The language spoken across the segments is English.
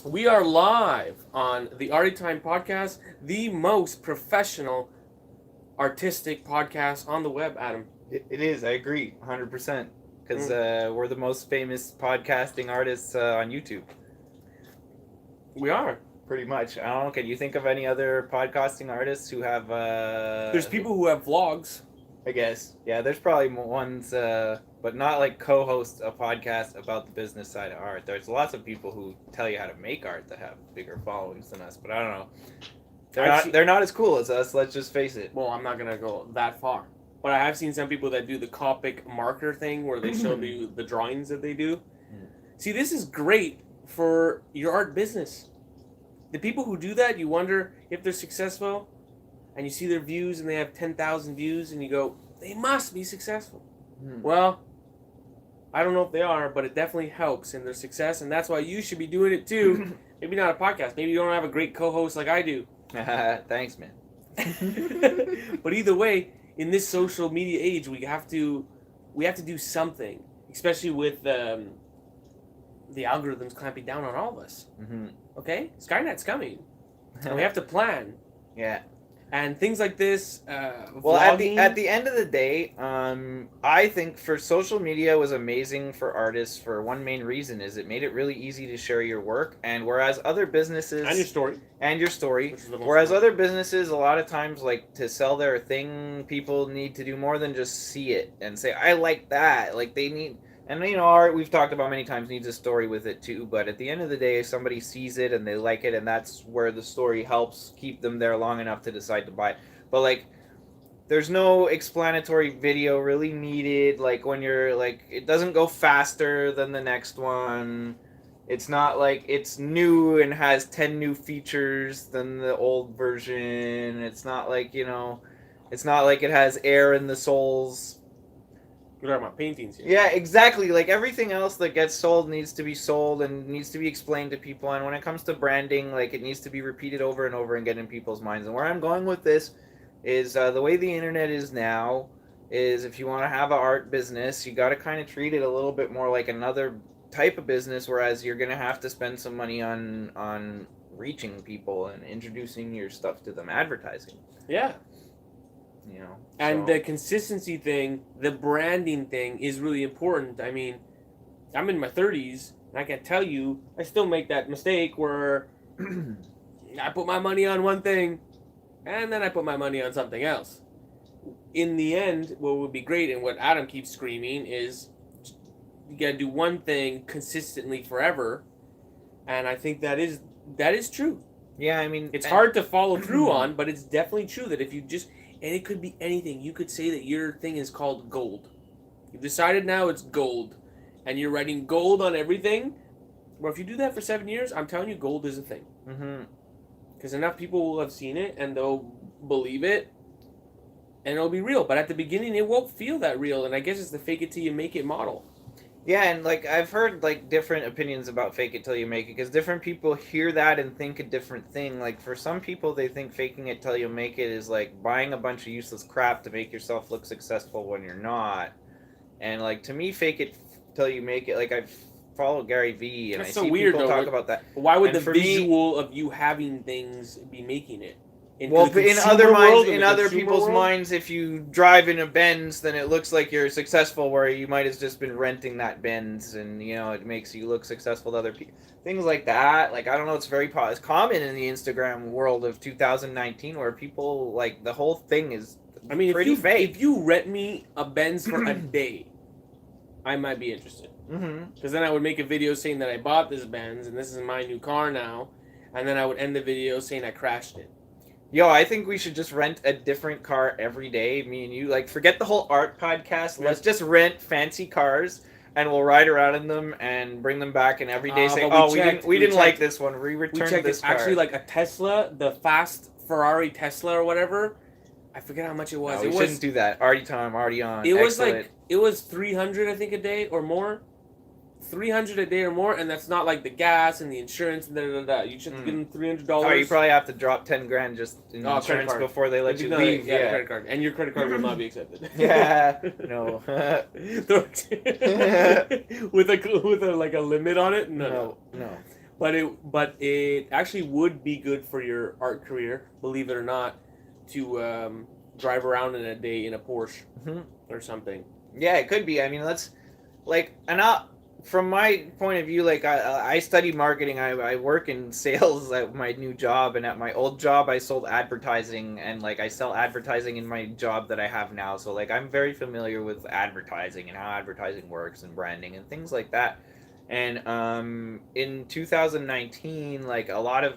We are live on the Arty Time podcast, the most professional artistic podcast on the web, Adam. It is. I agree, 100%. Because we're the most famous podcasting artists on YouTube. We are. Pretty much. I don't know. Can you think of any other podcasting artists who have? There's people who have vlogs. I guess. Yeah, there's probably ones, but not like co-host a podcast about the business side of art. There's lots of people who tell you how to make art that have bigger followings than us. But I don't know. They're not as cool as us. Let's just face it. Well, I'm not gonna go that far, but I have seen some people that do the Copic Marker thing where they show you the drawings that they do. See, this is great for your art business. The people who do that, you wonder if they're successful, and you see their views and they have 10,000 views, and you go, they must be successful. Well, I don't know if they are, but it definitely helps in their success, and that's why you should be doing it too. Maybe not a podcast. Maybe you don't have a great co-host like I do. Thanks, man. But either way, in this social media age, we have to do something, especially with the algorithms clamping down on all of us. Okay, Skynet's coming, and we have to plan. Yeah. And things like this. Well, at the end of the day, I think for social media was amazing for artists for one main reason is it made it really easy to share your work, and whereas other businesses and your story, whereas other businesses a lot of times like to sell their thing, people need to do more than just see it and say I like that. Like they need. And, you know, art, we've talked about many times, needs a story with it, too. But at the end of the day, if somebody sees it and they like it, and that's where the story helps keep them there long enough to decide to buy it. But, like, there's no explanatory video really needed. Like, when you're, like, it doesn't go faster than the next one. It's not like it's new and has 10 new features than the old version. It's not like, you know, it's not like it has air in the soles. We're talking about paintings here. Yeah, exactly. Like everything else that gets sold needs to be sold and needs to be explained to people. And when it comes to branding, like it needs to be repeated over and over and get in people's minds. And where I'm going with this is the way the internet is now is if you want to have an art business, you got to kind of treat it a little bit more like another type of business. Whereas you're going to have to spend some money on reaching people and introducing your stuff to them, advertising. Yeah. You know, and the consistency thing, the branding thing is really important. I mean, I'm in my 30s, and I can tell you, I still make that mistake where I put my money on one thing, and then I put my money on something else. In the end, what would be great, and what Adam keeps screaming, is you gotta do one thing consistently forever, and I think that is true. Yeah, I mean... It's hard to follow through on, but it's definitely true that if you just... And it could be anything. You could say that your thing is called gold. You've decided now it's gold. And you're writing gold on everything. Well, if you do that for 7 years, I'm telling you, gold is a thing. Because enough people will have seen it, and they'll believe it, and it'll be real. But at the beginning, it won't feel that real. And I guess it's the fake it till you make it model. Yeah, and like I've heard like different opinions about fake it till you make it because different people hear that and think a different thing. Like for some people, they think faking it till you make it is like buying a bunch of useless crap to make yourself look successful when you're not. And like to me, fake it till you make it. Like I follow Gary Vee and That's I so see weird, people though. talk about that. Why would And the visual of you having things be making it? Well, in other minds, in other people's minds, if you drive in a Benz, then it looks like you're successful. Where you might have just been renting that Benz, and you know it makes you look successful to other people. Things like that. Like I don't know, it's it's common in the Instagram world of 2019, where people like the whole thing is. I mean, pretty fake. If you rent me a Benz for a day, I might be interested. Because then I would make a video saying that I bought this Benz and this is my new car now, and then I would end the video saying I crashed it. Yo, I think we should just rent a different car every day, me and you. Like, forget the whole art podcast. Let's just rent fancy cars, and we'll ride around in them and bring them back, and every day say, we didn't like this one. We returned this car. Actually, like a Tesla, the fast Ferrari Tesla or whatever, I forget how much it was. No, we shouldn't do that. Arty Time, Arty On. It was like, it was 300, I think, a day or more. 300 a day or more, and that's not like the gas and the insurance and You should give them $300. Oh, you probably have to drop 10 grand just in insurance before they let you leave. Yeah, credit card, and your credit card will not be accepted. Yeah, no. with a like a limit on it. No. But it actually would be good for your art career, believe it or not, to drive around in a day in a Porsche or something. Yeah, it could be. I mean, let's like, and from my point of view, like I studied marketing. I work in sales at my new job, and at my old job, I sold advertising, and like I sell advertising in my job that I have now. So like I'm very familiar with advertising and how advertising works and branding and things like that. And in 2019, like a lot of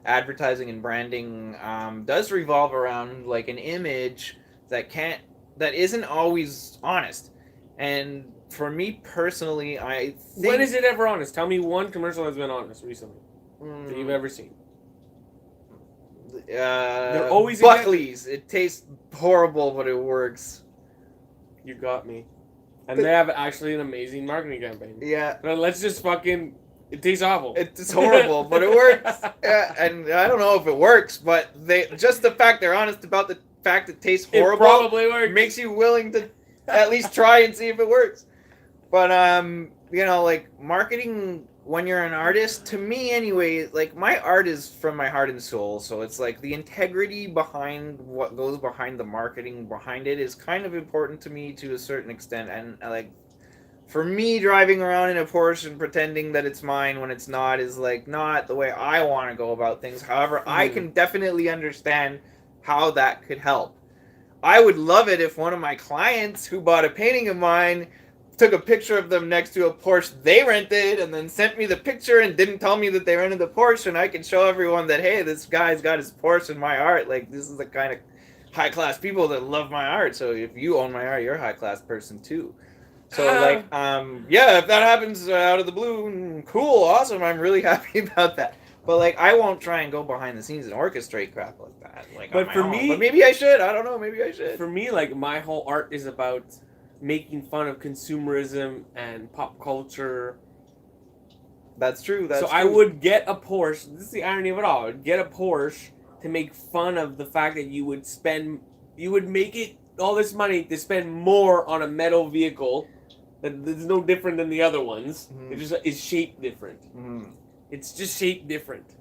advertising and branding does revolve around like an image that isn't always honest. And for me personally, I think... When is it ever honest? Tell me one commercial that's been honest recently that you've ever seen. They're always Buckley's. It tastes horrible, but it works. You got me. And they have actually an amazing marketing campaign. Yeah. But let's just fucking... It tastes awful. It's horrible, but it works. And I don't know if it works, but just the fact they're honest about the fact it tastes horrible... It probably works. Makes you willing to at least try and see if it works. But, you know, like, marketing, when you're an artist, to me anyway, like, my art is from my heart and soul, so it's like the integrity behind what goes behind the marketing behind it is kind of important to me to a certain extent. And, like, for me, driving around in a Porsche and pretending that it's mine when it's not is, like, not the way I want to go about things. However, I can definitely understand how that could help. I would love it if one of my clients who bought a painting of mine took a picture of them next to a Porsche they rented and then sent me the picture and didn't tell me that they rented the Porsche, and I could show everyone that, hey, this guy's got his Porsche in my art. Like, this is the kind of high-class people that love my art. So if you own my art, you're a high-class person too. So like, yeah, if that happens out of the blue, cool, awesome. I'm really happy about that. But like, I won't try and go behind the scenes and orchestrate crap like that. Like, but for me, but maybe I should. I don't know. Maybe I should. For me, like, my whole art is about making fun of consumerism and pop culture. That's true. That's so true. I would get a Porsche. This is the irony of it all. I would get a Porsche to make fun of the fact that you would make it all this money to spend more on a metal vehicle that is no different than the other ones. It just is shaped different. It's just shaped different.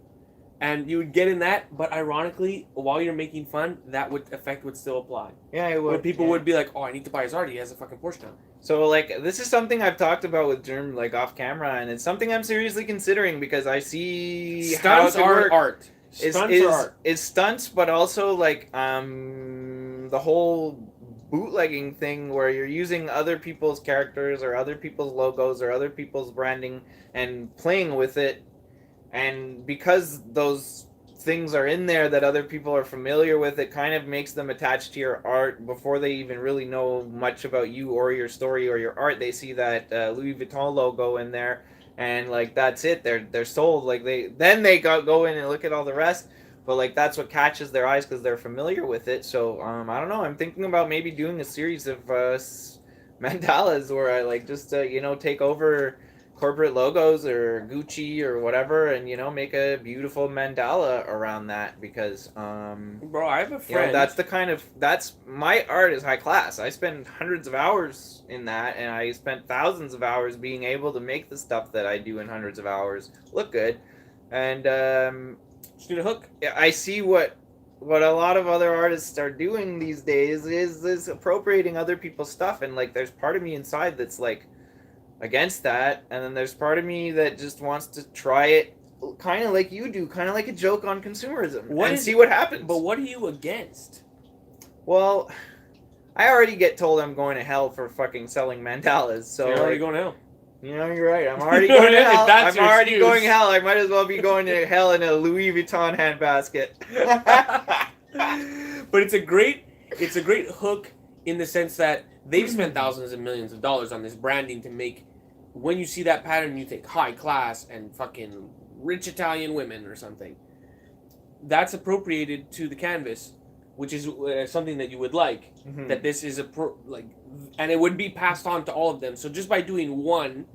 And you would get in that, but ironically, while you're making fun, that effect would still apply. Yeah, it would. Where people would be like, oh, I need to buy his art. He has a fucking Porsche now. So, like, this is something I've talked about with Germ, like, off camera, and it's something I'm seriously considering because I see stunts how are art. Stunts are art. It's stunts, but also, like, the whole bootlegging thing where you're using other people's characters or other people's logos or other people's branding and playing with it. And because those things are in there that other people are familiar with, it kind of makes them attached to your art before they even really know much about you or your story or your art. They see that Louis Vuitton logo in there, and like that's it. They're sold. Like they go in and look at all the rest. But like that's what catches their eyes because they're familiar with it. So I don't know. I'm thinking about maybe doing a series of mandalas where I like just take over corporate logos or Gucci or whatever, and make a beautiful mandala around that because bro, I have a friend. That's my art is high class. I spend hundreds of hours in that, and I spent thousands of hours being able to make the stuff that I do in hundreds of hours look good. And just need a hook. I see what a lot of other artists are doing these days is appropriating other people's stuff, and like there's part of me inside that's like against that, and then there's part of me that just wants to try it kind of like you do, kind of like a joke on consumerism and see what happens. But what are you against? Well, I already get told I'm going to hell for fucking selling mandalas, so you're already going to hell. You're right. I'm already going to hell. I'm already going to hell. I might as well be going to hell in a Louis Vuitton handbasket. But it's a great hook in the sense that they've spent thousands and millions of dollars on this branding to make. When you see that pattern, you think high class and fucking rich Italian women or something. That's appropriated to the canvas, which is something that you would like. Mm-hmm. That this is and it would be passed on to all of them. So just by doing one,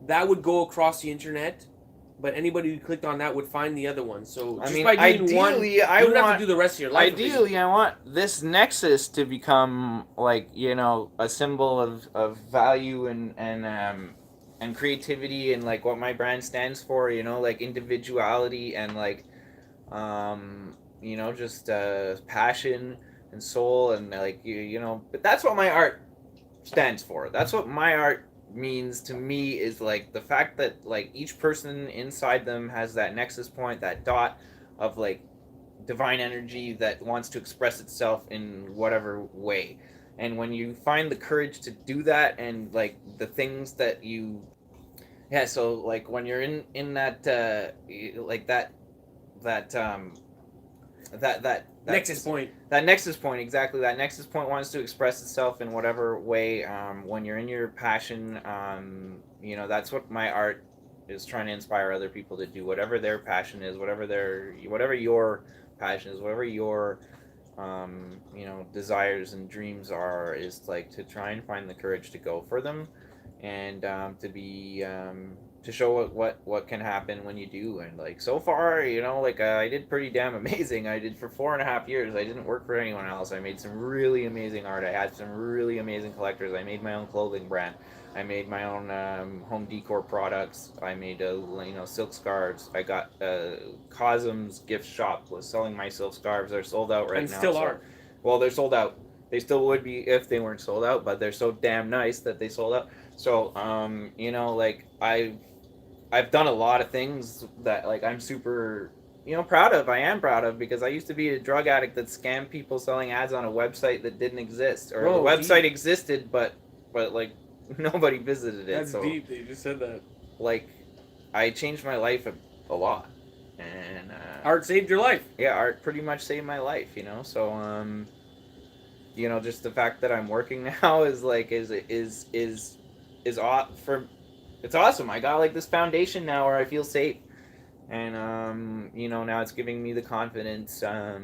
that would go across the internet. But anybody who clicked on that would find the other one. So by doing ideally, one, you don't have to do the rest of your life. Ideally, I want this nexus to become like a symbol of value and and creativity and like what my brand stands for, you know, like individuality and like you know, just passion and soul and like you know, but that's what my art stands for. That's what my art means to me, is like the fact that like each person inside them has that nexus point, that dot of like divine energy that wants to express itself in whatever way. And when you find the courage to do that, and like the things that you, yeah, so like when you're in that like that that Nexus point. That nexus point, exactly, that nexus point wants to express itself in whatever way. When you're in your passion, you know, that's what my art is trying to inspire other people to do, whatever their passion is, whatever your passion is, whatever your you know, desires and dreams are, is like to try and find the courage to go for them, and to be to show what can happen when you do. And like so far, you know, like I did pretty damn amazing. I did for 4.5 years. I didn't work for anyone else. I made some really amazing art. I had some really amazing collectors. I made my own clothing brand. I made my own home decor products. I made you know, silk scarves. I got Cosm's gift shop was selling my silk scarves. They're sold out right now. And still are. Well, they're sold out. They still would be if they weren't sold out, but they're so damn nice that they sold out. So you know, like I've done a lot of things that like I'm super, you know, proud of. I am proud of, because I used to be a drug addict that scammed people selling ads on a website that didn't exist, or the website existed but like nobody visited it. That's so deep that you just said that. like I changed my life a lot, and Art saved your life. yeah, art pretty much saved my life, you know. So you know, just the fact that I'm working now is like it's awesome. I got like this foundation now where I feel safe, and you know, now it's giving me the confidence to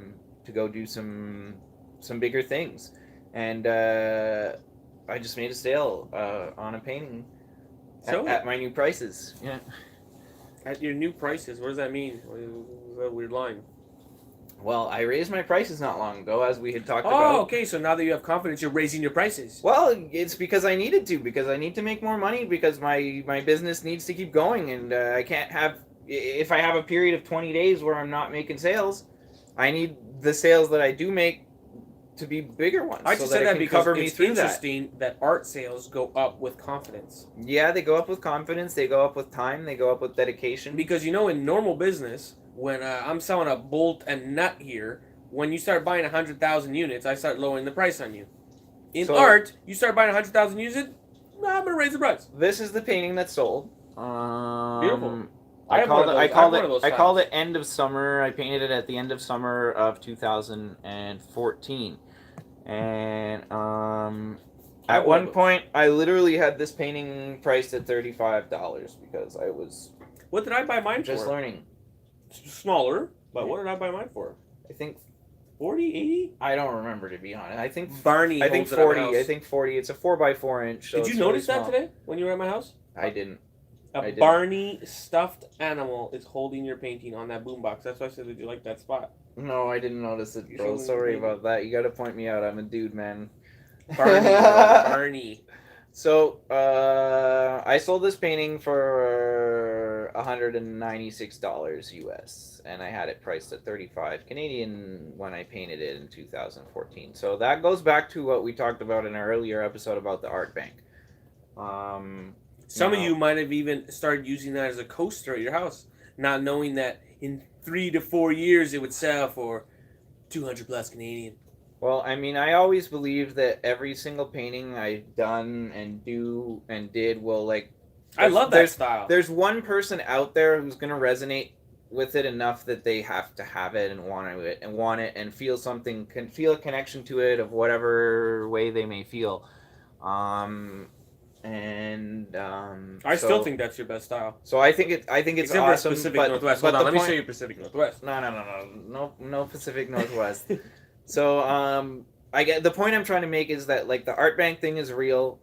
go do some bigger things. And I just made a sale on a painting at my new prices. Yeah. At your new prices, what does that mean? What is that weird line? Well, I raised my prices not long ago, as we had talked about. Oh, okay. So now that you have confidence, you're raising your prices. Well, it's because I needed to, because I need to make more money, because my business needs to keep going, and I can't have, if I have a period of 20 days where I'm not making sales, I need the sales that I do make to be bigger ones. I just said that because it's interesting that art sales go up with confidence. Yeah, they go up with confidence. They go up with time. They go up with dedication. Because, you know, in normal business, when I'm selling a bolt and nut here, when you start buying 100,000 units, I start lowering the price on you. In art, you start buying 100,000 units, I'm gonna raise the price. This is the painting that's sold. Beautiful. I called it end of summer. I painted it at the end of summer of 2014, and at one point I literally had this painting priced at $35 because I was. What did I buy mine for? Just learning. Smaller, but what did I buy mine for? I think 40, 80? I don't remember, to be honest. I think Barney. I think 40. I think 40. It's a 4x4 inch. So did you notice that today when you were at my house? I didn't. A Barney stuffed animal is holding your painting on that boombox. That's why I said, did you like that spot? No, I didn't notice it, bro. Sorry about that. You got to point me out. I'm a dude, man. Barney. Barney. So, I sold this painting for $196 US, and I had it priced at 35 Canadian when I painted it in 2014. So that goes back to what we talked about in our earlier episode about the art bank. Some of you might have even started using that as a coaster at your house, not knowing that in 3 to 4 years it would sell for 200 plus Canadian. Well, I mean, I always believed that every single painting I've done and do and did will, like... I love that style. There's one person out there who's going to resonate with it enough that they have to have it and want it and feel something, can feel a connection to it of whatever way they may feel. I still think that's your best style. So I think it's except awesome. For Pacific Northwest. Hold on, let me show you Pacific Northwest. No Pacific Northwest. So I get the point I'm trying to make is that like the art bank thing is real.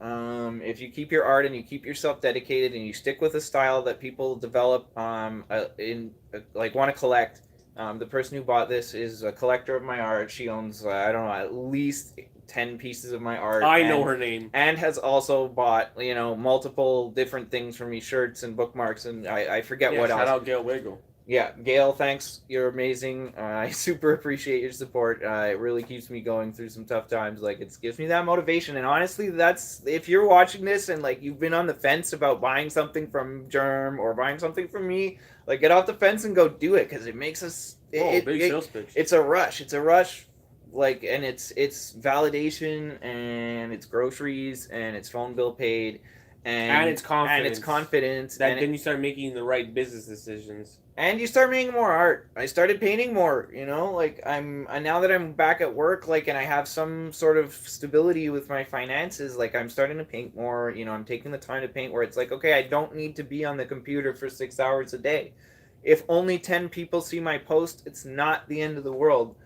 If you keep your art and you keep yourself dedicated and you stick with a style that people develop like want to collect, The person who bought this is a collector of my art. She owns, I don't know, at least 10 pieces of my art. I know her name. And has also bought, multiple different things for me, shirts and bookmarks, and I forget what else. Shout out Gail Wiggle. Yeah, Gail, thanks. You're amazing. I super appreciate your support. It really keeps me going through some tough times. Like, it gives me that motivation. And honestly, that's, if you're watching this and, like, you've been on the fence about buying something from Germ or buying something from me, like, get off the fence and go do it, because it makes us... big sales pitch. It's a rush. It's a rush. Like, and it's validation, and it's groceries, and it's phone bill paid, and it's confidence. Then you start making the right business decisions. And you start making more art. I started painting more, like now that I'm back at work, like, and I have some sort of stability with my finances, like, I'm starting to paint more, I'm taking the time to paint where it's like, okay, I don't need to be on the computer for 6 hours a day. If only 10 people see my post, it's not the end of the world.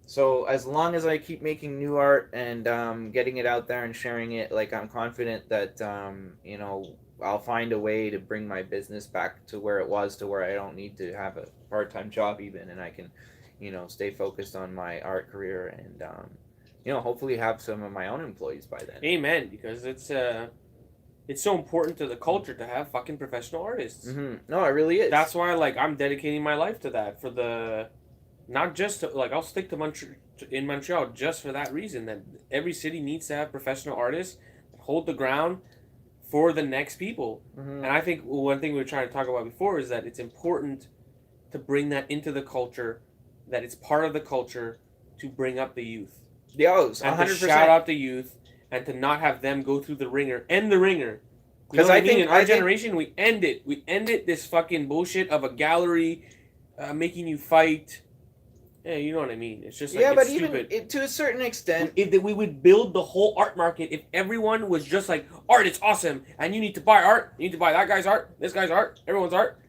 So as long as I keep making new art and getting it out there and sharing it, like, I'm confident that, I'll find a way to bring my business back to where it was, to where I don't need to have a part-time job even, and I can, stay focused on my art career and, hopefully have some of my own employees by then. Amen, because it's so important to the culture to have fucking professional artists. Mm-hmm. No, it really is. That's why, like, I'm dedicating my life to that, for the... Not just, I'll stick to in Montreal just for that reason, that every city needs to have professional artists hold the ground for the next people. Mm-hmm. And I think one thing we were trying to talk about before is that it's important to bring that into the culture, that it's part of the culture to bring up the youth. Yes, 100%. And to shout out the youth, and to not have them go through the ringer. End the ringer. Because I think in our generation, we end it. We ended this fucking bullshit of a gallery making you fight. Yeah, you know what I mean. It's just like, yeah, it's but stupid. Even to a certain extent, if we would build the whole art market, if everyone was just like, art, it's awesome, and you need to buy art, you need to buy that guy's art, this guy's art, everyone's art.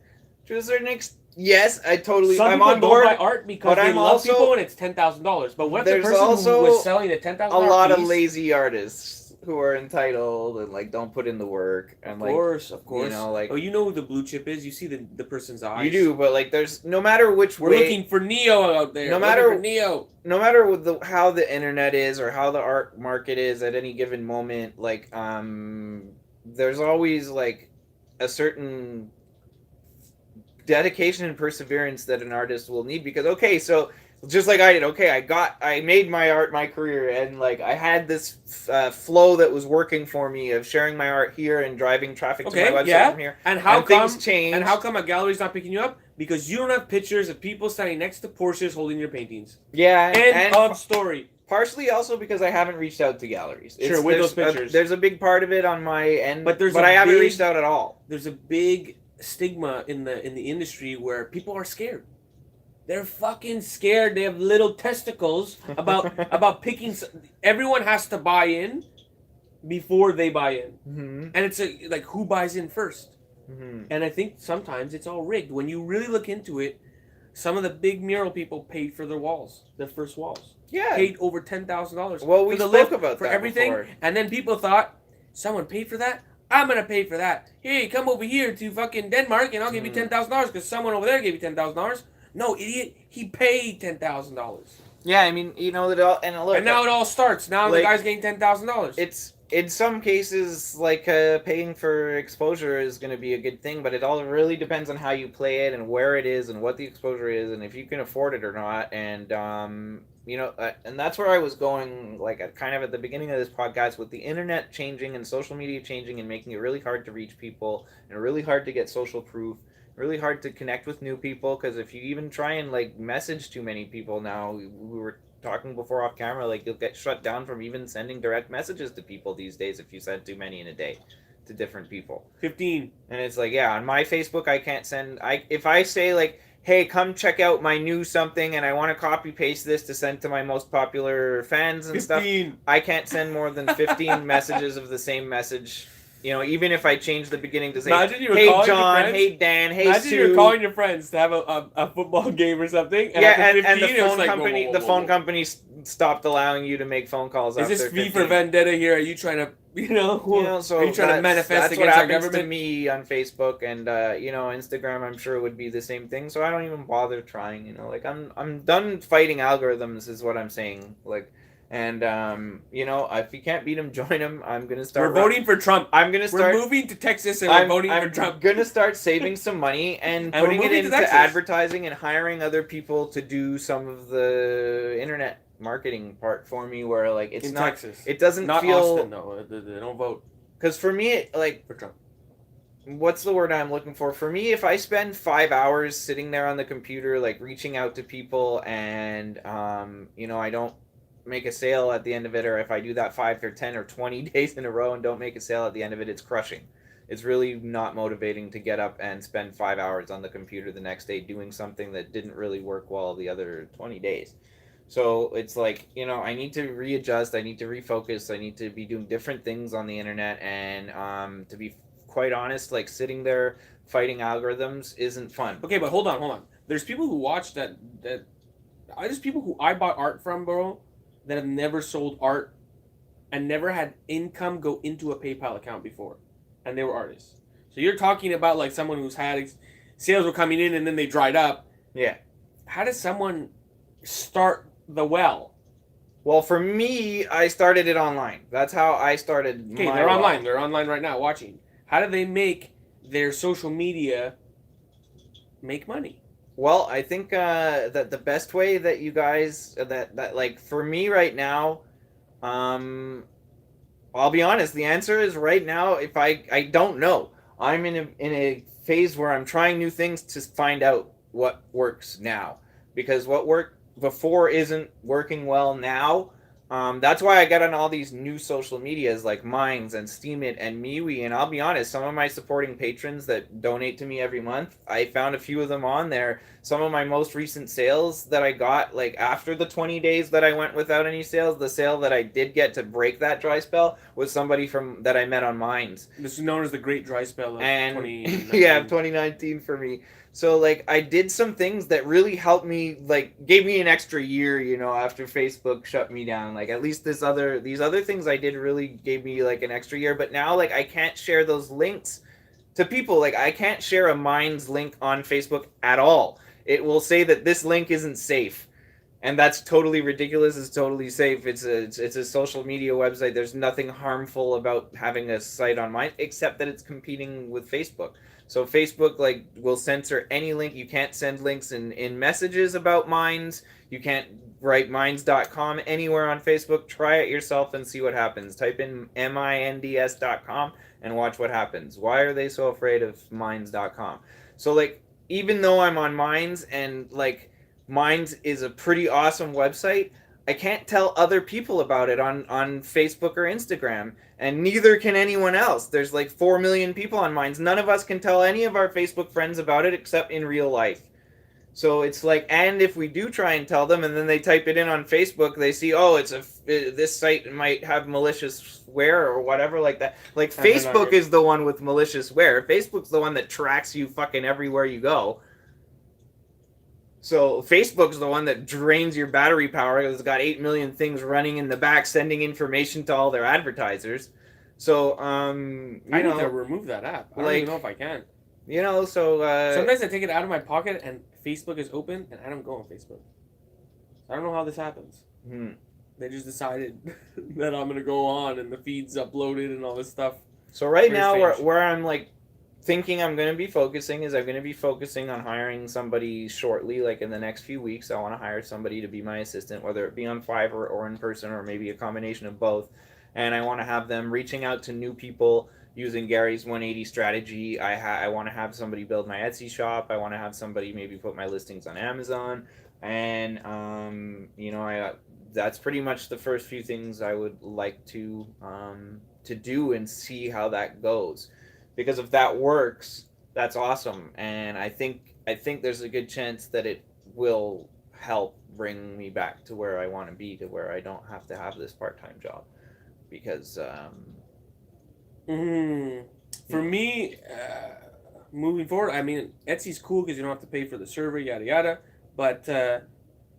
To a certain extent, yes, I'm Some on board. Don't buy art because they love people and it's $10,000. But what if the person who was selling a $10,000 a lot of lazy artists who are entitled and, like, don't put in the work, and of course, like, you know who the blue chip is. You see the person's eyes. You do, but, like, there's no matter which we're way, looking for Neo out there. No matter Neo. No matter how the internet is or how the art market is at any given moment, like, there's always, like, a certain dedication and perseverance that an artist will need, because, okay, so just like I did, okay, I made my art my career, and, like, I had this flow that was working for me of sharing my art here and driving traffic to my website from here. And how things change? And how come a gallery's not picking you up? Because you don't have pictures of people standing next to Porsches holding your paintings. Yeah, End of story. Partially also because I haven't reached out to galleries. Sure, with those pictures. There's a big part of it on my end, but I haven't reached out at all. There's a big stigma in the industry where people are scared. They're fucking scared. They have little testicles about picking. Everyone has to buy in before they buy in, mm-hmm. and it's like, who buys in first? Mm-hmm. And I think sometimes it's all rigged. When you really look into it, some of the big mural people paid for their first walls. Yeah, paid over $10,000. Well, we spoke about for that everything, before. And then people thought, someone paid for that. I'm gonna pay for that. Hey, come over here to fucking Denmark, and I'll give you $10,000 because someone over there gave you $10,000. No, idiot, he paid $10,000. Yeah, I mean, that all, and look, and now it all starts. Now, like, the guy's getting $10,000. It's in some cases, like, paying for exposure is going to be a good thing, but it all really depends on how you play it and where it is and what the exposure is and if you can afford it or not. And and that's where I was going, like, kind of at the beginning of this podcast, with the internet changing and social media changing and making it really hard to reach people and really hard to get social proof. Really hard to connect with new people, because if you even try and, like, message too many people now, we were talking before off camera, like, you'll get shut down from even sending direct messages to people these days if you send too many in a day to different people. 15. And it's like, yeah, on my Facebook I can't send, if I say, like, hey, come check out my new something and I want to copy paste this to send to my most popular fans and 15. stuff, I can't send more than 15 messages of the same message even if I change the beginning to say, Imagine you were hey calling your John, friends. hey Dan, hey Imagine Sue. you're calling your friends to have a football game or something. And Yeah, after 15, and the it was phone like, company, whoa, the whoa, phone whoa. company stopped allowing you to make phone calls Is after this V 15. for Vendetta here? Are you trying to, So are you trying to manifest that's what against our happens government? to me on Facebook and Instagram. I'm sure would be the same thing. So I don't even bother trying. Like I'm done fighting algorithms, is what I'm saying. Like, and if you can't beat them, join them. I'm gonna start. We're voting for Trump. I'm gonna start. We're moving to Texas and we're voting for Trump. I'm gonna start saving some money and And we're putting it moving to into Texas. advertising and hiring other people to do some of the internet marketing part for me, where like it's in not Texas. it doesn't Not feel Austin though. They don't vote because for me like for Trump. what's the word I'm looking for? For me, if I spend 5 hours sitting there on the computer, like reaching out to people, and I don't make a sale at the end of it, or if I do that 5 or 10 or 20 days in a row and don't make a sale at the end of it, it's crushing. It's really not motivating to get up and spend 5 hours on the computer the next day doing something that didn't really work well the other 20 days. So it's like, I need to readjust, I need to refocus, I need to be doing different things on the internet, and to be quite honest, like sitting there fighting algorithms isn't fun. Okay, but hold on. There's people who watch that there's people who I bought art from, bro, that have never sold art and never had income go into a PayPal account before, and they were artists. So you're talking about like someone who's had sales were coming in and then they dried up. Yeah. How does someone start the well? Well, for me, I started it online. That's how I started. Okay, they're online. They're online right now watching. How do they make their social media make money? Well, I think that the best way that you guys that like for me right now, I'll be honest. The answer is right now. If I don't know, I'm in a phase where I'm trying new things to find out what works now, because what worked before isn't working well now. That's why I got on all these new social medias like Minds and Steemit and MeWe. And I'll be honest, some of my supporting patrons that donate to me every month, I found a few of them on there. Some of my most recent sales that I got, like after the 20 days that I went without any sales, the sale that I did get to break that dry spell was somebody that I met on Minds. This is known as the Great Dry Spell of 2019. Yeah, 2019 for me. So like I did some things that really helped me, like gave me an extra year, after Facebook shut me down. Like at least these other things I did really gave me like an extra year. But now like I can't share those links to people. Like I can't share a Minds link on Facebook at all. It will say that this link isn't safe. And that's totally ridiculous. It's totally safe. It's a social media website. There's nothing harmful about having a site on Minds except that it's competing with Facebook. So Facebook like will censor any link. You can't send links in messages about Minds. You can't write minds.com anywhere on Facebook. Try it yourself and see what happens. Type in minds.com and watch what happens. Why are they so afraid of minds.com? So like even though I'm on Minds and like Minds is a pretty awesome website, I can't tell other people about it on Facebook or Instagram, and neither can anyone else. There's like 4 million people on Minds. None of us can tell any of our Facebook friends about it except in real life. So it's like, and if we do try and tell them, and then they type it in on Facebook, they see, oh, this site might have malicious swear or whatever like that. Like Facebook is the one with malicious swear. Facebook's the one that tracks you fucking everywhere you go. So Facebook's the one that drains your battery power because it's got 8 million things running in the back sending information to all their advertisers. So I need to remove that app. I don't even know if I can. So sometimes I take it out of my pocket and Facebook is open and I don't go on Facebook. I don't know how this happens. They just decided that I'm gonna go on and the feed's uploaded and all this stuff. So right now where I'm like thinking I'm going to be focusing is I'm going to be focusing on hiring somebody shortly, like in the next few weeks. I want to hire somebody to be my assistant, whether it be on Fiverr or in person or maybe a combination of both. And I want to have them reaching out to new people using Gary's 180 strategy. I want to have somebody build my Etsy shop. I want to have somebody maybe put my listings on Amazon. And, that's pretty much the first few things I would like to do and see how that goes. Because if that works, that's awesome, and I think there's a good chance that it will help bring me back to where I want to be, to where I don't have to have this part-time job, because For me, moving forward, I mean, Etsy's cool because you don't have to pay for the server, yada yada. But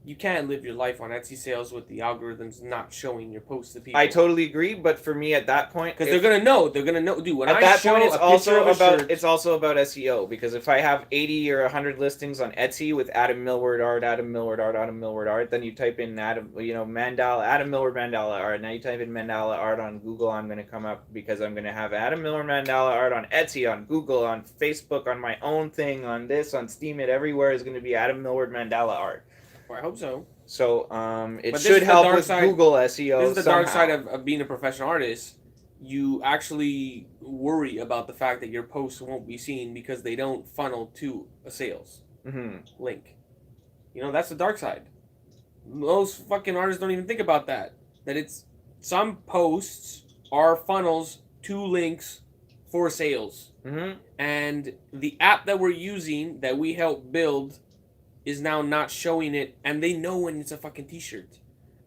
you can't live your life on Etsy sales with the algorithms not showing your posts to people. I totally agree, but for me at that point, because they're gonna know, dude. When at I that show point, it's a picture also of a about shirt, it's also about SEO, because if I have 80 or 100 listings on Etsy with Adam Millward art, Adam Millward art, Adam Millward art, then you type in Mandala, Adam Millward Mandala art. Now you type in Mandala art on Google, I'm gonna come up because I'm gonna have Adam Millward Mandala art on Etsy, on Google, on Facebook, on my own thing, on this, on Steemit, everywhere is gonna be Adam Millward Mandala art. Well, I hope so. So it should help with Google SEO. This is the somehow. dark side of being a professional artist. You actually worry about the fact that your posts won't be seen because they don't funnel to a sales link. You know, that's the dark side. Most fucking artists don't even think about that. That it's some posts are funnels to links for sales. And the app that we're using that we help build is now not showing it, and they know when it's a fucking t-shirt.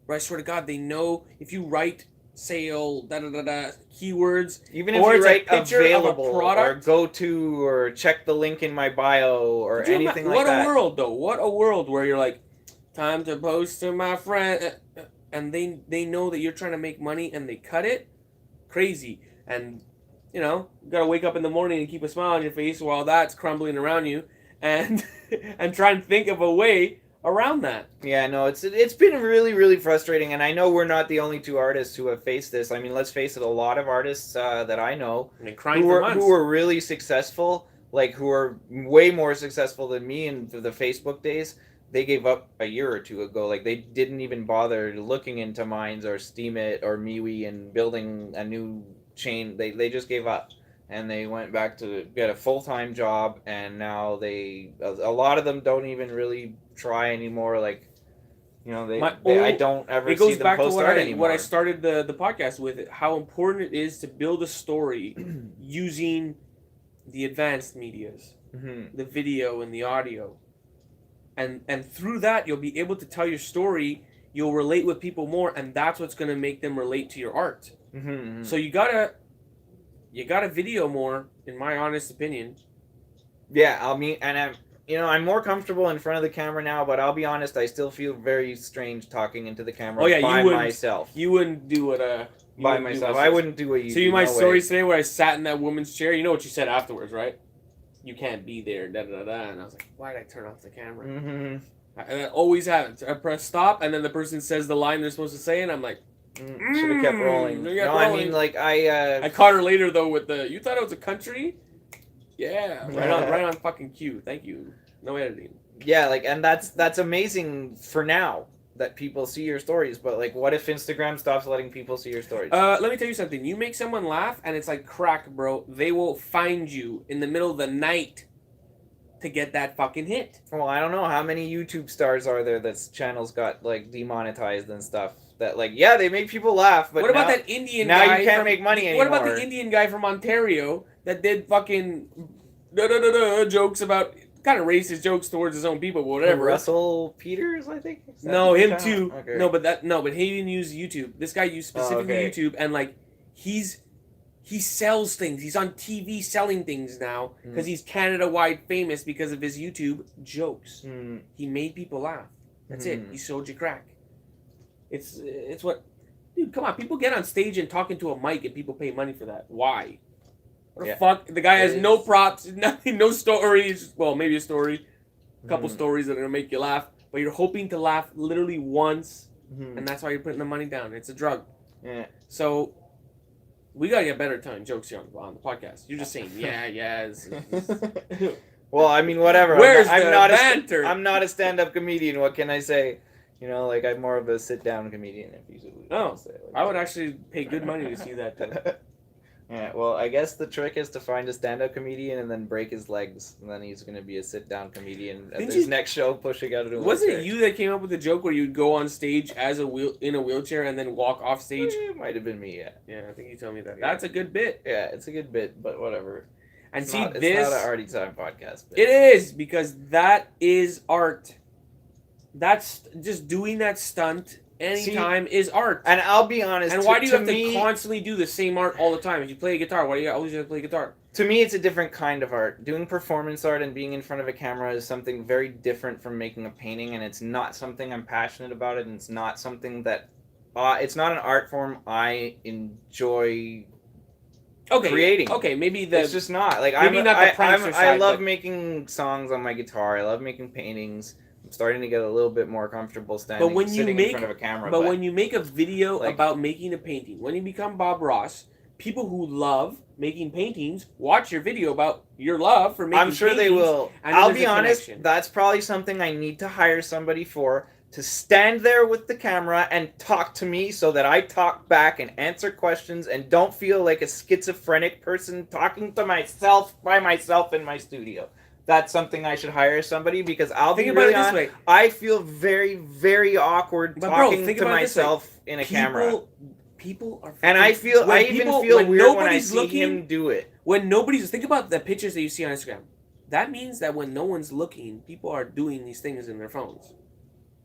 But I swear to God, they know if you write sale keywords, even if you write available or go to or check the link in my bio or anything like that. What a world though! What a world where you're like, time to post to my friend, and they know that you're trying to make money and they cut it. Crazy. And you know, you gotta wake up in the morning and keep a smile on your face while that's crumbling around you. And try and think of a way around that. Yeah, no, it's been really, really frustrating, and I know we're not the only two artists who have faced this. I mean, let's face it, a lot of artists that I know who were really successful, like who are way more successful than me in the Facebook days, they gave up a year or two ago. Like, they didn't even bother looking into Minds or Steemit or MeWe and building a new chain. They just gave up. And they went back to get a full-time job, and now a lot of them don't even really try anymore. Like, you know, I don't ever see them post art anymore. What I started the podcast with, how important it is to build a story using the advanced medias, the video and the audio, and through that you'll be able to tell your story. You'll relate with people more, and that's what's going to make them relate to your art. So you gotta video more, in my honest opinion. Yeah, I mean, and I'm more comfortable in front of the camera now, but I'll be honest, I still feel very strange talking into the camera by myself. You wouldn't do it by myself. I wouldn't do what you do. So my stories today where I sat in that woman's chair, you know what you said afterwards, right? You can't be there, and I was like, why did I turn off the camera? That always happens. I press stop, and then the person says the line they're supposed to say, and I'm like, should have kept rolling. I mean, like, I caught her later though with you thought it was a country? Yeah, right on fucking cue. Thank you. No editing. Yeah, like, and that's amazing for now that people see your stories, but like, what if Instagram stops letting people see your stories? Let me tell you something. You make someone laugh and it's like crack, bro. They will find you in the middle of the night to get that fucking hit. Well, I don't know how many YouTube stars are there that's channels got like demonetized and stuff. That like, yeah, they make people laugh, but what about that Indian guy? Now you can't make money anymore. What about the Indian guy from Ontario that did fucking jokes about kind of racist jokes towards his own people, but whatever. Russell Peters, I think. No, him too. Okay. No, but he didn't use YouTube. This guy used specifically YouTube, and like he sells things. He's on TV selling things now because he's Canada-wide famous because of his YouTube jokes. He made people laugh. That's it. He sold you crack. It's what, dude. Come on, people get on stage and talk into a mic, and people pay money for that. Why? What the fuck? The guy has no props, nothing, no stories. Well, maybe a story, a couple stories that are gonna make you laugh, but you're hoping to laugh literally once, and that's why you're putting the money down. It's a drug. Yeah. So we gotta get better telling jokes here on the podcast. You're just saying, yeah. Well, I mean, whatever. Where's the banter? I'm not a stand-up comedian. What can I say? You know, like, I'm more of a sit-down comedian. If you say. I would actually pay good money to see that, too. Yeah, well, I guess the trick is to find a stand-up comedian and then break his legs, and then he's going to be a sit-down comedian at his next show, pushing out of a wheelchair. Wasn't it you that came up with the joke where you'd go on stage as in a wheelchair and then walk off stage? It might have been me, yeah. Yeah, I think you told me that. Yeah. That's a good bit. Yeah, it's a good bit, but whatever. And it's see, not an Arty Time podcast. But it is, because that is art. That's just doing that stunt anytime is art. And I'll be honest. And why do you have to constantly do the same art all the time? If you play a guitar, why do you always have to play guitar? To me, it's a different kind of art. Doing performance art and being in front of a camera is something very different from making a painting, and it's not something I'm passionate about, and it's not something that... it's not an art form I enjoy creating. Okay, maybe it's just not. Like, I love making songs on my guitar. I love making paintings. I'm starting to get a little bit more comfortable sitting in front of a camera. But when you make a video about making a painting, when you become Bob Ross, people who love making paintings watch your video about your love for making paintings. I'm sure they will. I'll be honest, that's probably something I need to hire somebody for, to stand there with the camera and talk to me so that I talk back and answer questions and don't feel like a schizophrenic person talking to myself by myself in my studio. That's something I should hire somebody, because I'll be really honest, I feel very, very awkward talking to myself in a camera. People are, and I even feel weird when I see him do it. When nobody's, think about the pictures that you see on Instagram. That means that when no one's looking, people are doing these things in their phones.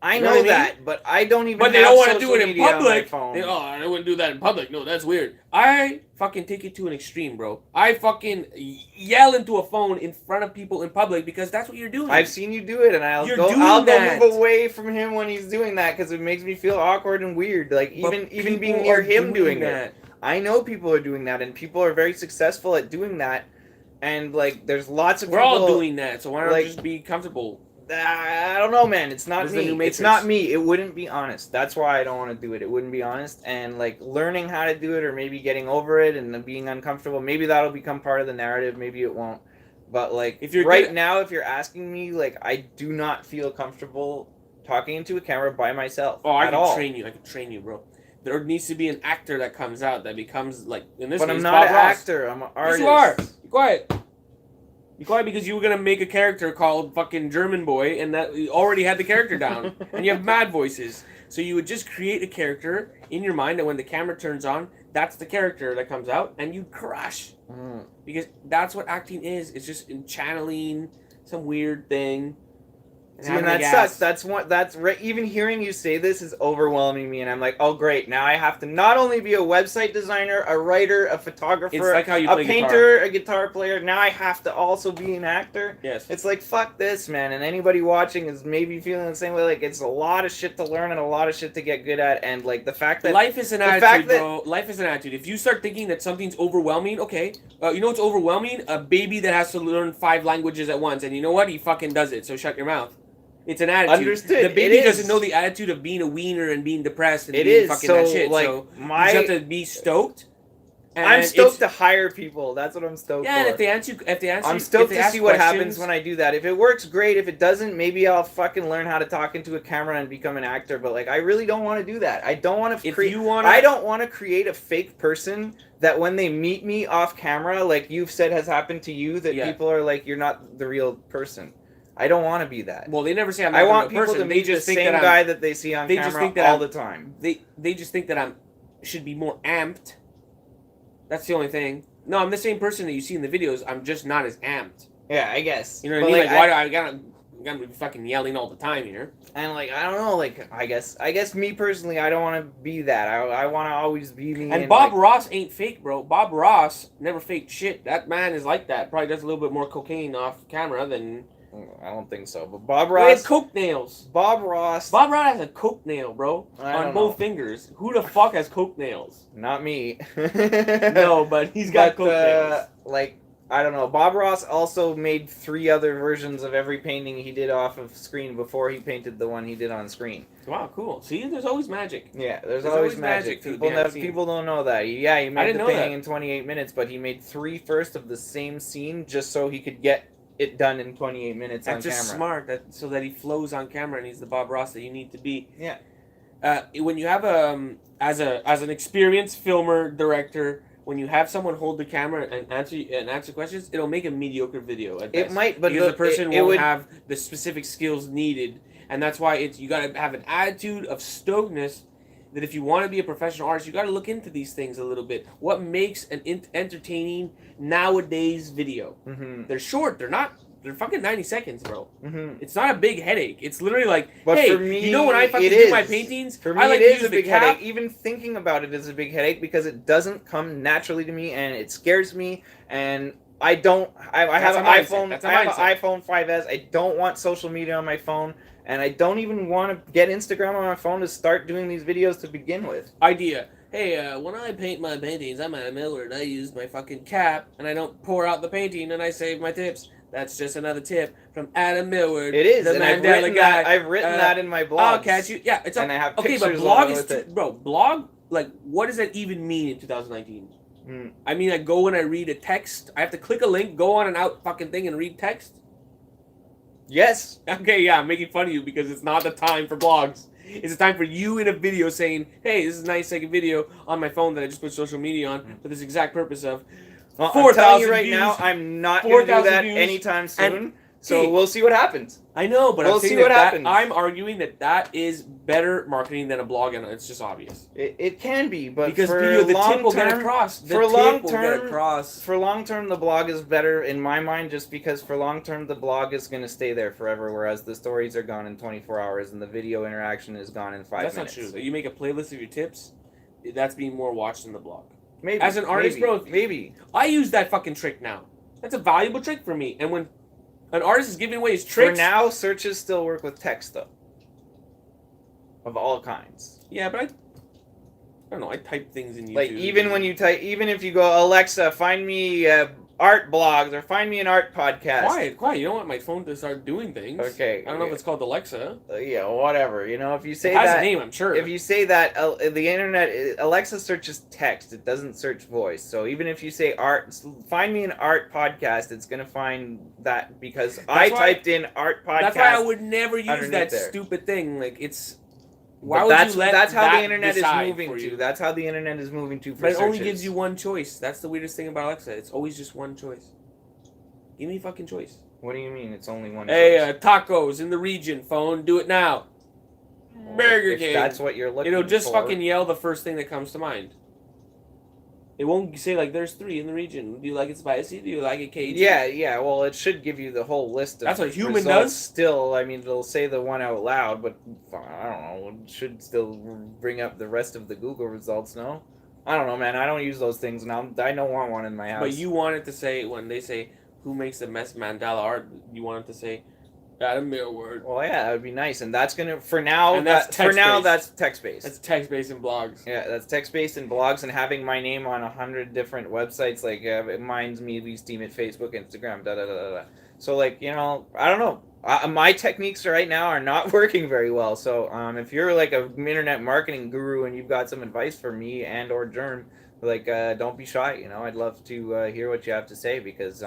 I know that, but I don't even. But they don't want to do it in public. I wouldn't do that in public. No, that's weird. I fucking take it to an extreme, bro. I fucking yell into a phone in front of people in public because that's what you're doing. I've seen you do it, and I'll go move away from him when he's doing that because it makes me feel awkward and weird. Like even being near him doing that. I know people are doing that, and people are very successful at doing that. And like, there's lots of people. We're all doing that, so why not just be comfortable? I don't know, man. It's not me. It's not me. It wouldn't be honest. That's why I don't want to do it. It wouldn't be honest. And like, learning how to do it, or maybe getting over it and being uncomfortable, maybe that'll become part of the narrative. Maybe it won't. But like, if you're now, if you're asking me, like, I do not feel comfortable talking into a camera by myself. Oh, I can train you. I can train you, bro. There needs to be an actor that comes out that becomes like in this. But I'm not an actor. I'm an artist. Yes, you are. Be quiet. Be quiet, because you were gonna make a character called fucking German Boy, and that you already had the character down, and you have mad voices. So you would just create a character in your mind that when the camera turns on, that's the character that comes out, and you crush. Because that's what acting is. It's just channeling some weird thing. See, and that sucks. Even hearing you say this is overwhelming me, and I'm like, oh great, now I have to not only be a website designer, a writer, a photographer, it's like how you play a painter, a guitar player. Now I have to also be an actor. Yes. It's like, fuck this, man. And anybody watching is maybe feeling the same way. Like, it's a lot of shit to learn and a lot of shit to get good at. And like, the fact that life is an attitude, bro. Life is an attitude. If you start thinking that something's overwhelming, okay, you know what's overwhelming? A baby that has to learn 5 languages at once, and you know what? He fucking does it. So shut your mouth. It's an attitude. Understood. The baby doesn't know the attitude of being a wiener and being depressed and being fucking that shit. Like, so you just have to be stoked. And I'm stoked to hire people. That's what I'm stoked for. Yeah, and if they answer, I'm stoked to see what happens when I do that. If it works, great. If it doesn't, maybe I'll fucking learn how to talk into a camera and become an actor. But like, I really don't want to do that. I don't want to create. I don't want to create a fake person that when they meet me off camera, like you've said has happened to you, that people are like, you're not the real person. I don't want to be that. Well, they never say I'm not the real person. I want people to meet the same guy that they see on camera all the time. They just think that I should be more amped. That's the only thing. No, I'm the same person that you see in the videos. I'm just not as amped. Yeah, I guess. You know what I mean? Like, why do I gotta be fucking yelling all the time here? And like, I don't know. Like, I guess me personally, I don't want to be that. I want to always be me. And Bob Ross ain't fake, bro. Bob Ross never faked shit. That man is like that. Probably does a little bit more cocaine off camera than. I don't think so, but Bob Ross... He has coke nails. Bob Ross has a coke nail, bro. On both fingers. Who the fuck has coke nails? Not me. No, but he's got coke nails. Like, I don't know. Bob Ross also made 3 other versions of every painting he did off of screen before he painted the one he did on screen. Wow, cool. See, there's always magic. Yeah, there's always magic. People don't know that. Yeah, he made the painting in 28 minutes, but he made 3 first of the same scene just so he could get it done in 28 minutes on camera. That's just smart, so that he flows on camera and he's the Bob Ross that you need to be. Yeah. When you have as an experienced filmer, director, when you have someone hold the camera and answer questions, it'll make a mediocre video at best. It might, but because the person won't have the specific skills needed, and that's why you got to have an attitude of stokedness. That if you want to be a professional artist, you got to look into these things a little bit. What makes an entertaining nowadays video? Mm-hmm. They're short. They're not They're fucking 90 seconds, bro. Mm-hmm. It's not a big headache. It's literally like, But hey, for me, you know when I fucking it do my is. paintings? For me, I like it to is use a the big cap. headache. Even thinking about it is a big headache because it doesn't come naturally to me and it scares me. And I don't. I have an iPhone. I have an iPhone 5S. I don't want social media on my phone, and I don't even want to get Instagram on my phone to start doing these videos to begin with. Idea. Hey, when I paint my paintings, I'm at Millward. I use my fucking cap, and I don't pour out the painting, and I save my tips. That's just another tip from Adam Millward. It is, the and Mandela guy. I've written that in my blog. I'll catch you. Yeah, it's and I have okay, pictures but blog with it. Bro, blog. Like, what does that even mean in 2019? I mean, I go and I read a text. I have to click a link, go on an out fucking thing, and read text. Yes. Okay, yeah, I'm making fun of you because it's not the time for blogs. It's a time for you in a video saying, hey, this is a nice second video on my phone that I just put social media on for this exact purpose of 4,000 I'm telling you right views, now, I'm not going to do that anytime soon. So we'll see what happens. I know, but we'll see what happens. I'm arguing that is better marketing than a blog, and it's just obvious. It can be, but because for the long tip will term, get across. For long term, the blog is better in my mind, just because for long term, the blog is going to stay there forever, whereas the stories are gone in 24 hours and the video interaction is gone in 5 minutes. That's not true. You make a playlist of your tips, that's being more watched than the blog. Maybe. As an artist, bro, maybe. I use that fucking trick now. That's a valuable trick for me. And when an artist is giving away his tricks... For now, searches still work with text, though. Of all kinds. Yeah, but I don't know, I type things in YouTube. Like, even when you type... Even if you go, Alexa, find me art blogs, or find me an art podcast. Quiet. You don't want my phone to start doing things. Okay. I don't know if it's called Alexa. Yeah, whatever. You know, if you say it has a name, I'm sure. If you say that, the internet... Alexa searches text. It doesn't search voice. So even if you say art... Find me an art podcast, it's going to find that because I typed in art podcast. That's why I would never use that stupid thing. Like, it's... Why would you let that's how the internet is moving to. That's how the internet is moving to for But it searches. only gives you one choice. That's the weirdest thing about Alexa. It's always just one choice. Give me a fucking choice. What do you mean it's only one choice? Tacos in the region, phone. Do it now. Burger King. If that's what you're looking for. It'll just fucking yell the first thing that comes to mind. It won't say, like, there's 3 in the region. Do you like it spicy? Do you like it Cajun? Yeah. Well, it should give you the whole list of That's what human results does? Still, I mean, it'll say the one out loud, but I don't know. It should still bring up the rest of the Google results, no? I don't know, man. I don't use those things now. I don't want one in my house. But you want it to say, when they say, who makes the best mandala art, you want it to say, Adam Millward. Well, yeah, that would be nice, and that's gonna for now. And that's that's text based. That's text based in blogs. Yeah, that's text based in blogs, and having my name on 100 different websites, like it minds me, we Steam it, Facebook, Instagram, da da da da. So, like, you know, I don't know. My techniques right now are not working very well. So, if you're like an internet marketing guru and you've got some advice for me and or Germ, like, don't be shy. You know, I'd love to hear what you have to say because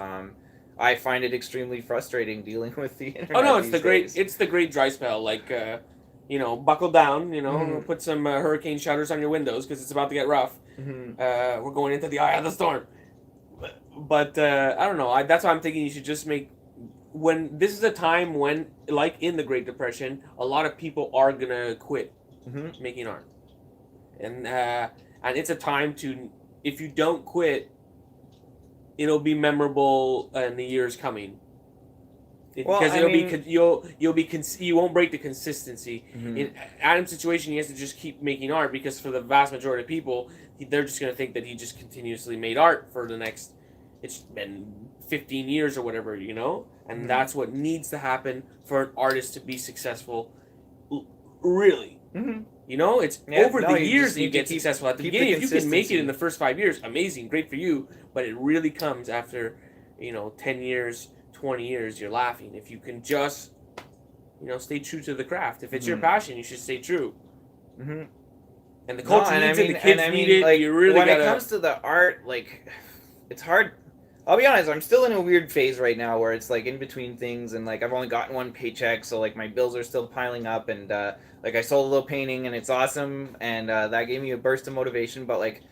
I find it extremely frustrating dealing with the internet. Oh no, it's the great dry spell. Like, you know, buckle down. You know, put some hurricane shutters on your windows because it's about to get rough. We're going into the eye of the storm. But I don't know. That's why I'm thinking you should just make. When this is a time when, like in the Great Depression, a lot of people are gonna quit making art, and it's a time to, if you don't quit, it'll be memorable in the years coming. Because you won't break the consistency. In Adam's situation, he has to just keep making art because for the vast majority of people, they're just gonna think that he just continuously made art for the next. It's been 15 years or whatever, you know? And that's what needs to happen for an artist to be successful, really. You know, it's over the years that you get successful. At the beginning, if you can make it in the first 5 years, amazing, great for you. But it really comes after, 10 years, 20 years, you're laughing. If you can just, stay true to the craft. If it's your passion, you should stay true. And the culture needs it, the kids need it, like, you really gotta... When it comes to the art, like, it's hard... I'll be honest, I'm still in a weird phase right now where it's like in between things and like I've only gotten one paycheck, so like my bills are still piling up and like I sold a little painting and it's awesome and that gave me a burst of motivation, but like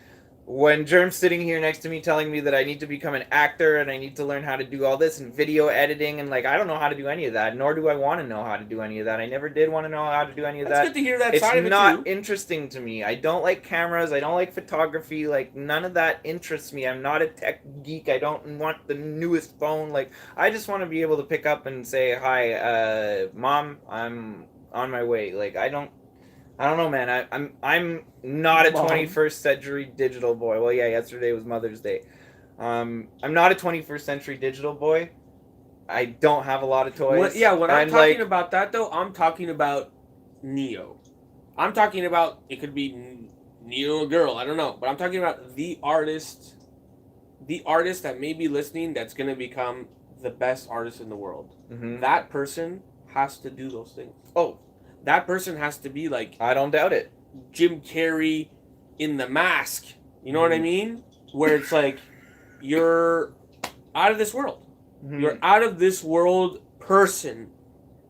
when Germ's sitting here next to me telling me that I need to become an actor and I need to learn how to do all this and video editing and like I don't know how to do any of that, nor do I want to know how to do any of that. I never did want to know how to do any of that. That's good to hear that It's side of it not too. interesting to me. I don't like cameras. I don't like photography. Like none of that interests me. I'm not a tech geek. I don't want the newest phone. Like I just want to be able to pick up and say, "Hi, Mom, I'm on my way." Like I don't know, man. I'm not a Mom. 21st century digital boy. Well, yeah, yesterday was Mother's Day. I'm not a 21st century digital boy. I don't have a lot of toys. When I'm talking about that though, I'm talking about Neo. I'm talking about, it could be Neo girl, I don't know, but I'm talking about the artist that may be listening that's gonna become the best artist in the world. Mm-hmm. That person has to do those things. Oh, that person has to be like, I don't doubt it, Jim Carrey in The Mask. You know what I mean? Where it's like, you're out of this world. Mm-hmm. You're out of this world person.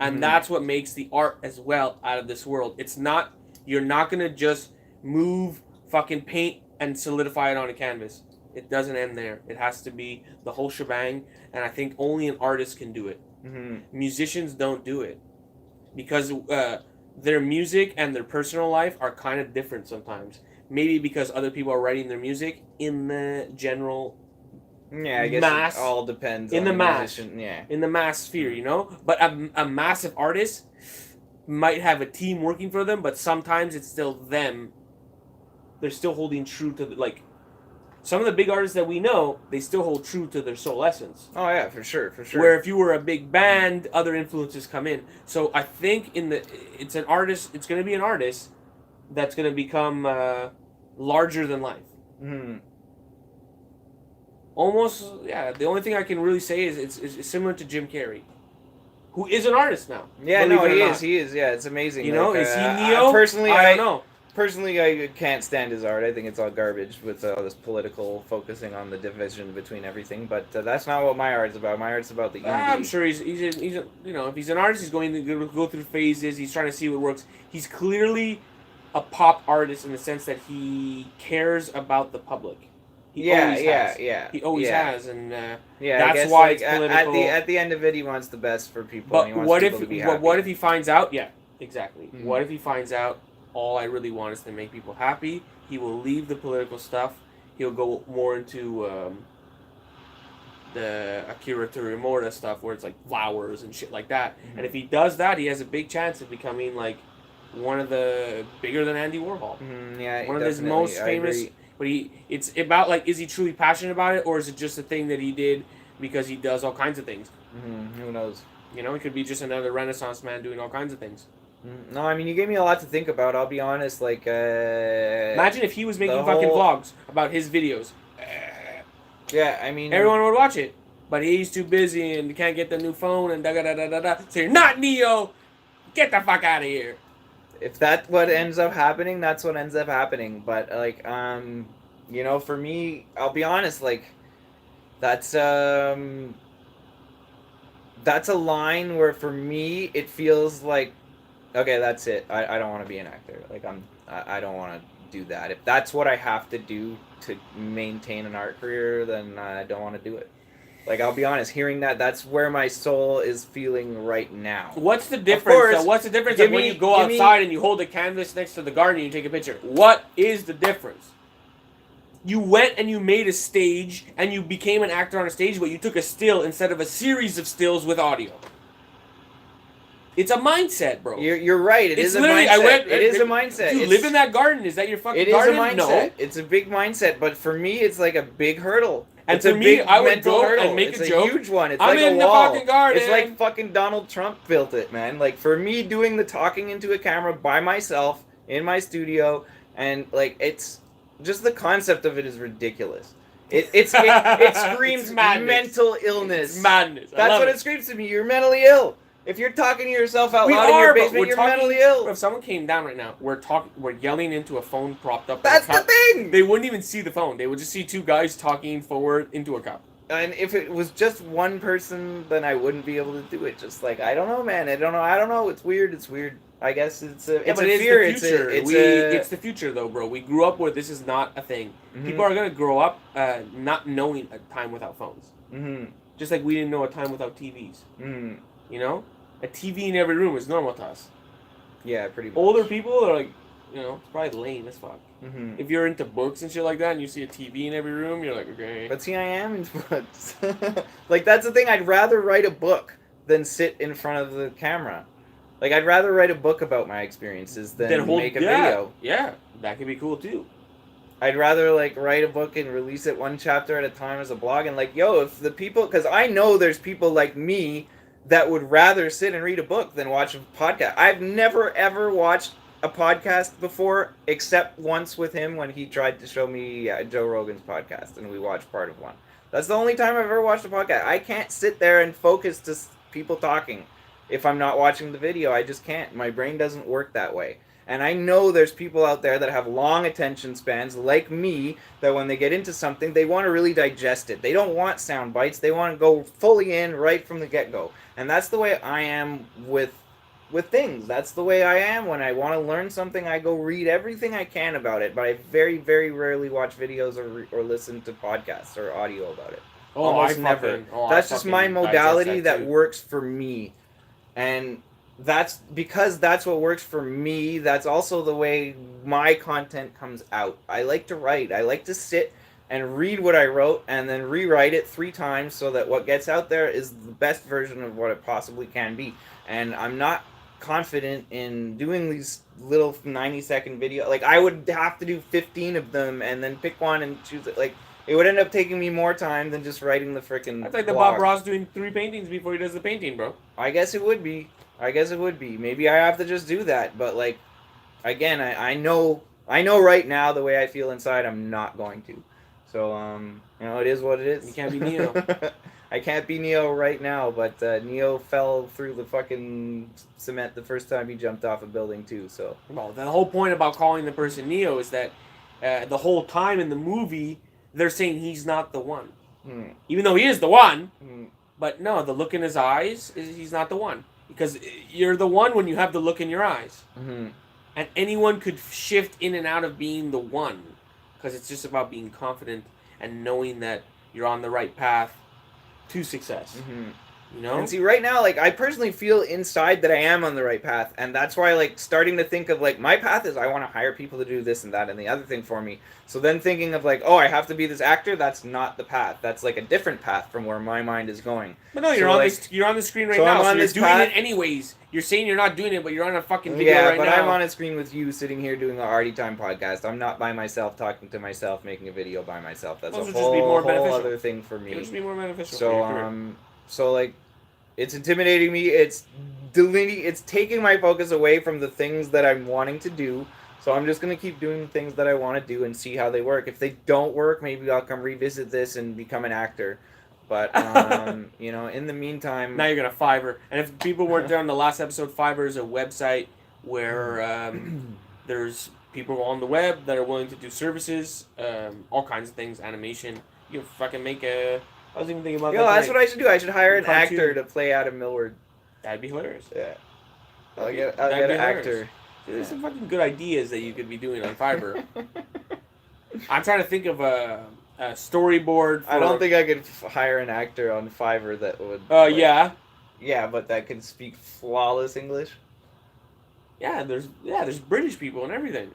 And that's what makes the art as well out of this world. It's not, you're not going to just move fucking paint and solidify it on a canvas. It doesn't end there. It has to be the whole shebang. And I think only an artist can do it. Mm-hmm. Musicians don't do it. Because their music and their personal life are kind of different sometimes. Maybe because other people are writing their music in the general I guess mass, it all depends in on the mass, musician. Yeah, in the mass sphere, you know. But a massive artist might have a team working for them, but sometimes it's still them. They're still holding true to like some of the big artists that we know. They still hold true to their soul essence. Oh yeah, for sure. Where if you were a big band, other influences come in. So I think it's an artist. It's going to be an artist that's going to become larger than life. Mm-hmm. Almost, yeah. The only thing I can really say is it's similar to Jim Carrey, who is an artist now. Yeah, no, he is. He is. Yeah, it's amazing. You know, is he Neo? Personally, I don't know. Personally, I can't stand his art. I think it's all garbage with all this political focusing on the division between everything. But that's not what my art's about. My art's about the unity. I'm sure he's you know, if he's an artist, he's going to go through phases. He's trying to see what works. He's clearly a pop artist in the sense that he cares about the public. He always has, and that's why it's political. At the end of it, he wants the best for people. But and he wants people to be happy. what if he finds out? Yeah, exactly. Mm-hmm. What if he finds out all I really want is to make people happy? He will leave the political stuff. He'll go more into the Akira Toriyama stuff, where it's like flowers and shit like that. Mm-hmm. And if he does that, he has a big chance of becoming like one of the bigger than Andy Warhol. Mm-hmm. Yeah, one of his most famous. But it's about like, is he truly passionate about it, or is it just a thing that he did because he does all kinds of things? Mm-hmm. Who knows? You know, he could be just another Renaissance man doing all kinds of things. No, I mean, you gave me a lot to think about. I'll be honest. Like, imagine if he was making fucking vlogs about his videos. Yeah, I mean, everyone would watch it, but he's too busy and can't get the new phone and da da da da da. So you're not Neo. Get the fuck out of here. If that's what ends up happening, that's what ends up happening. But like, you know, for me, I'll be honest. Like, that's a line where for me it feels like, okay, that's it. I don't want to be an actor. Like I don't want to do that. If that's what I have to do to maintain an art career, then I don't want to do it. Like, I'll be honest, hearing that's where my soul is feeling right now. What's the difference? What's the difference when you go outside and you hold a canvas next to the garden and you take a picture? What is the difference? You went and you made a stage and you became an actor on a stage, but you took a still instead of a series of stills with audio. It's a mindset, bro. You're right. It is a mindset. It is a mindset. You live in that garden. Is that your fucking garden? It is a mindset. No. It's a big mindset, but for me, it's like a big hurdle. And it's for a me, big I would mental go hurdle. and make it's a joke. Huge one. It's I'm like in a the wall. fucking garden. It's like fucking Donald Trump built it, man. Like, for me, doing the talking into a camera by myself in my studio, and like, it's just the concept of it is ridiculous. It screams mental illness. It's madness. That's what it screams to me. You're mentally ill. If you're talking to yourself out loud in your basement, you're mentally ill. If someone came down right now, we're yelling into a phone propped up. That's the thing. They wouldn't even see the phone. They would just see two guys talking forward into a cup. And if it was just one person, then I wouldn't be able to do it. Just like, I don't know, man. I don't know. It's weird. I guess it's a Yeah, but it is fear. the future. It's the future, though, bro. We grew up where this is not a thing. Mhm. People are gonna grow up not knowing a time without phones. Mm-hmm. Just like we didn't know a time without TVs. Mm-hmm. You know, a TV in every room is normal to us. Yeah, pretty much. Older people are like, you know, it's probably lame as fuck. Mm-hmm. If you're into books and shit like that, and you see a TV in every room, you're like, okay. But see, I am into books. Like, that's the thing. I'd rather write a book than sit in front of the camera. Like, I'd rather write a book about my experiences than make a video. Yeah, that could be cool too. I'd rather, like, write a book and release it one chapter at a time as a blog. And, like, yo, if the people... Because I know there's people like me that would rather sit and read a book than watch a podcast. I've never, ever watched a podcast before, except once with him when he tried to show me Joe Rogan's podcast, and we watched part of one. That's the only time I've ever watched a podcast. I can't sit there and focus to people talking if I'm not watching the video. I just can't. My brain doesn't work that way. And I know there's people out there that have long attention spans, like me, that when they get into something, they want to really digest it. They don't want sound bites. They want to go fully in right from the get-go. And that's the way I am with things. That's the way I am. When I want to learn something, I go read everything I can about it. But I very, very rarely watch videos or listen to podcasts or audio about it. Oh, Almost never. That's just my modality that works for me. And that's because that's what works for me. That's also the way my content comes out. I like to write. I like to sit and read what I wrote and then rewrite it 3 times so that what gets out there is the best version of what it possibly can be. And I'm not confident in doing these little 90-second videos. Like, I would have to do 15 of them and then pick one and choose it. Like, it would end up taking me more time than just writing the freaking That's like the blog. Bob Ross doing 3 paintings before he does the painting, bro. I guess it would be. Maybe I have to just do that. But, like, again, I know right now the way I feel inside, I'm not going to. So, you know, it is what it is. You can't be Neo. I can't be Neo right now, but Neo fell through the fucking cement the first time he jumped off a building too. So, well, the whole point about calling the person Neo is that the whole time in the movie they're saying he's not the one, even though he is the one. But no, the look in his eyes is he's not the one, because you're the one when you have the look in your eyes, and anyone could shift in and out of being the one, because it's just about being confident and knowing that you're on the right path to success. You know? And see, right now, like, I personally feel inside that I am on the right path, and that's why, like, starting to think of, like, my path is I want to hire people to do this and that and the other thing for me. So then thinking of, like, oh, I have to be this actor, that's not the path. That's, like, a different path from where my mind is going. But no, you're so, on like, this. You're on the screen right so now, I'm so on you're this doing path. it anyways. You're saying you're not doing it, but you're on a fucking video right now. Yeah, but I'm on a screen with you sitting here doing the Arty Time podcast. I'm not by myself talking to myself, making a video by myself. That's Those a would just be more whole beneficial. other thing for me. It would just be more beneficial. So, so, like, it's intimidating me. It's deleting. It's taking my focus away from the things that I'm wanting to do. So I'm just gonna keep doing the things that I want to do and see how they work. If they don't work, maybe I'll come revisit this and become an actor. But you know, in the meantime, now you're gonna Fiverr. And if people weren't there on the last episode, Fiverr is a website where there's people on the web that are willing to do services, all kinds of things, animation. You can fucking make a. I was even thinking about that. Yo, that's what I should do. I should hire an Cartoon. actor to play out of Millward. That'd be hilarious. Yeah. I'll That'd get be an hilarious. actor. Dude, there's some fucking good ideas that you could be doing on Fiverr. I'm trying to think of a storyboard. I don't think I could hire an actor on Fiverr that would. Yeah. Yeah, but that could speak flawless English. Yeah, there's British people and everything.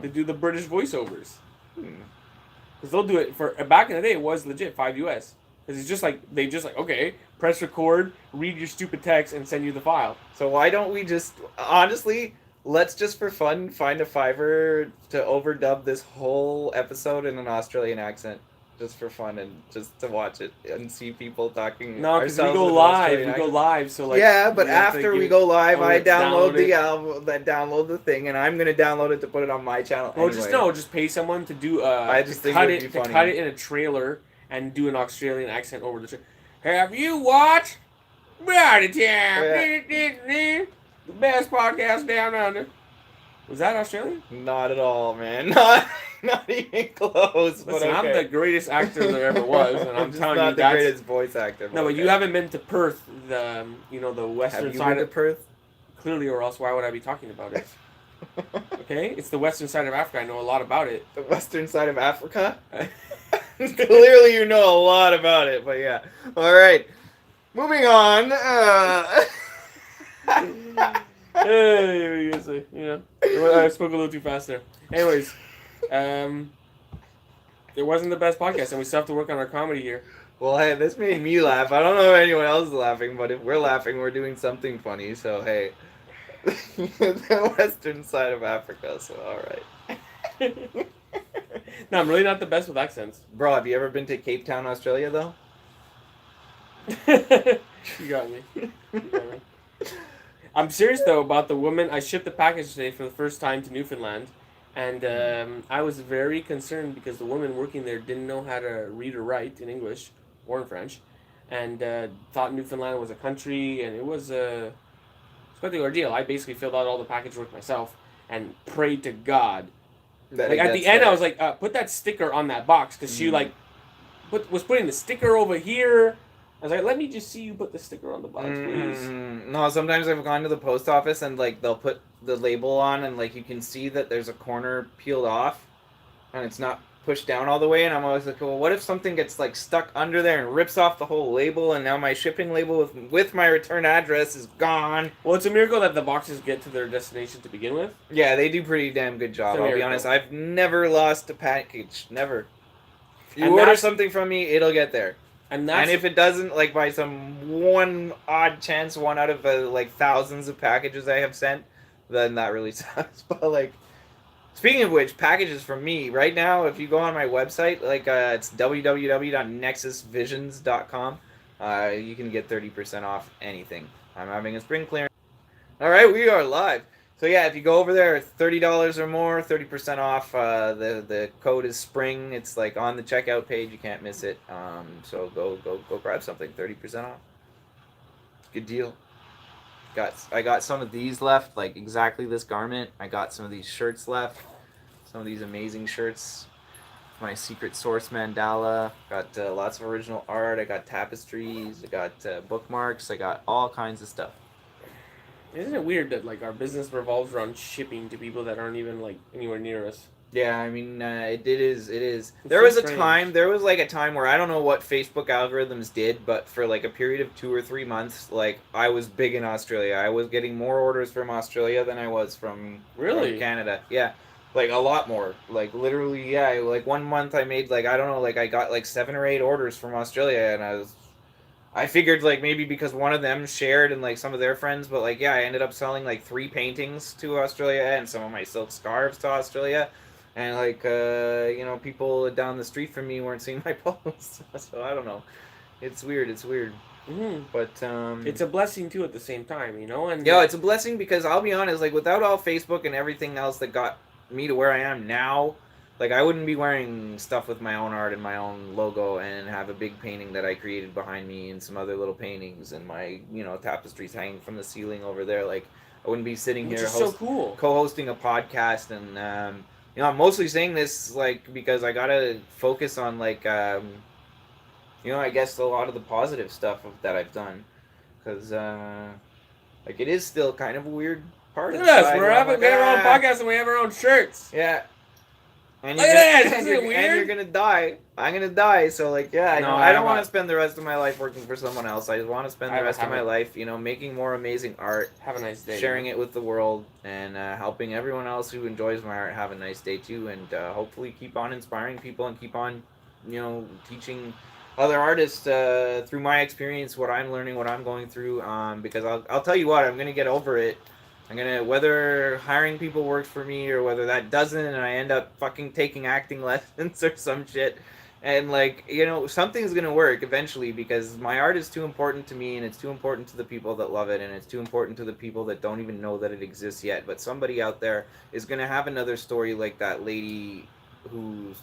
They do the British voiceovers. Because they'll do it for back in the day. It was legit $5 because it's just like okay, press record, read your stupid text, and send you the file. So why don't we just honestly? Let's just for fun find a Fiverr to overdub this whole episode in an Australian accent, just for fun and just to watch it and see people talking. No, because we ourselves go in an live. Australian We go accent. live. So like. Yeah, but after we go live, I download the it. album, download the thing, and I'm gonna download it to put it on my channel. Well, anyway. just pay someone to do. I just think cut it would be funny. to cut it in a trailer and do an Australian accent over the trailer. Have you watched Arty Time? The best podcast down under. Was that Australian? Not at all, man. Not even close. Listen, but okay. I'm the greatest actor there ever was, and I'm just telling not you the that's greatest voice actor. no, but okay. you haven't been to Perth, the western Have you side been to of Perth? Clearly, or else why would I be talking about it? Okay? It's the western side of Africa. I know a lot about it. The western side of Africa? Clearly you know a lot about it, but yeah. Alright. Moving on. Hey, I spoke a little too fast there. Anyways, it wasn't the best podcast, and we still have to work on our comedy here. Well, hey, this made me laugh. I don't know if anyone else is laughing, but if we're laughing, we're doing something funny. So hey, the western side of Africa. So all right. No, I'm really not the best with accents. Bro, have you ever been to Cape Town, Australia, though? You got me. I'm serious though about the woman. I shipped the package today for the first time to Newfoundland, and I was very concerned because the woman working there didn't know how to read or write in English or in French, and thought Newfoundland was a country, and it was quite the ordeal. I basically filled out all the package work myself and prayed to God. That Like at the end, I was like, put that sticker on that box, because she like was putting the sticker over here. I was like, let me just see you put the sticker on the box, please. No, sometimes I've gone to the post office and like they'll put the label on and like you can see that there's a corner peeled off and it's not pushed down all the way, and I'm always like, well, what if something gets like stuck under there and rips off the whole label, and now my shipping label with my return address is gone. Well, it's a miracle that the boxes get to their destination to begin with. Yeah, they do pretty damn good job. I'll be honest. I've never lost a package. Never. If you order something from me, it'll get there. And if it doesn't, like by some one odd chance, one out of like thousands of packages I have sent, then that really sucks. But like, speaking of which, packages from me right now, if you go on my website, like it's www.nexusvisions.com, you can get 30% off anything. I'm having a spring clearance. All right, we are live. So yeah, if you go over there, $30 or more, 30% off. The code is spring. It's like on the checkout page. You can't miss it. So go grab something. 30% off. Good deal. I got some of these left, like exactly this garment. I got some of these shirts left. Some of these amazing shirts. My secret source mandala. Got lots of original art. I got tapestries. I got bookmarks. I got all kinds of stuff. Isn't it weird that like our business revolves around shipping to people that aren't even like anywhere near us? Yeah, I mean, it is. There was a time where I don't know what Facebook algorithms did, but for like a period of 2 or 3 months, like I was big in Australia. I was getting more orders from Australia than I was from Canada. Yeah, like a lot more. Like literally, yeah. Like 1 month I made like I don't know, like I got like 7 or 8 orders from Australia, and I figured like maybe because one of them shared and like some of their friends, but like yeah, I ended up selling like 3 paintings to Australia and some of my silk scarves to Australia, and like people down the street from me weren't seeing my posts, so I don't know. It's weird. Mm-hmm. But it's a blessing too at the same time, And yeah, it's a blessing because I'll be honest, like without all Facebook and everything else that got me to where I am now. Like, I wouldn't be wearing stuff with my own art and my own logo and have a big painting that I created behind me and some other little paintings and my, tapestries hanging from the ceiling over there. Like, I wouldn't be sitting here co-hosting a podcast. And, I'm mostly saying this, like, because I gotta focus on, like, I guess a lot of the positive stuff that I've done. Because, like, it is still kind of a weird part of Yes, we have our own podcast and we have our own shirts. Yeah. And look at that! Isn't it weird? And you're gonna die. I'm gonna die. So like, yeah, I don't want to spend the rest of my life working for someone else. I want to spend the rest of my life, making more amazing art. Have a nice day. Sharing it with the world and helping everyone else who enjoys my art have a nice day too. And hopefully keep on inspiring people and keep on, teaching other artists through my experience what I'm learning, what I'm going through. Because I'll tell you what, I'm gonna get over it. Whether hiring people works for me or whether that doesn't, and I end up fucking taking acting lessons or some shit, and like, something's gonna work eventually because my art is too important to me and it's too important to the people that love it and it's too important to the people that don't even know that it exists yet. But somebody out there is gonna have another story like that lady who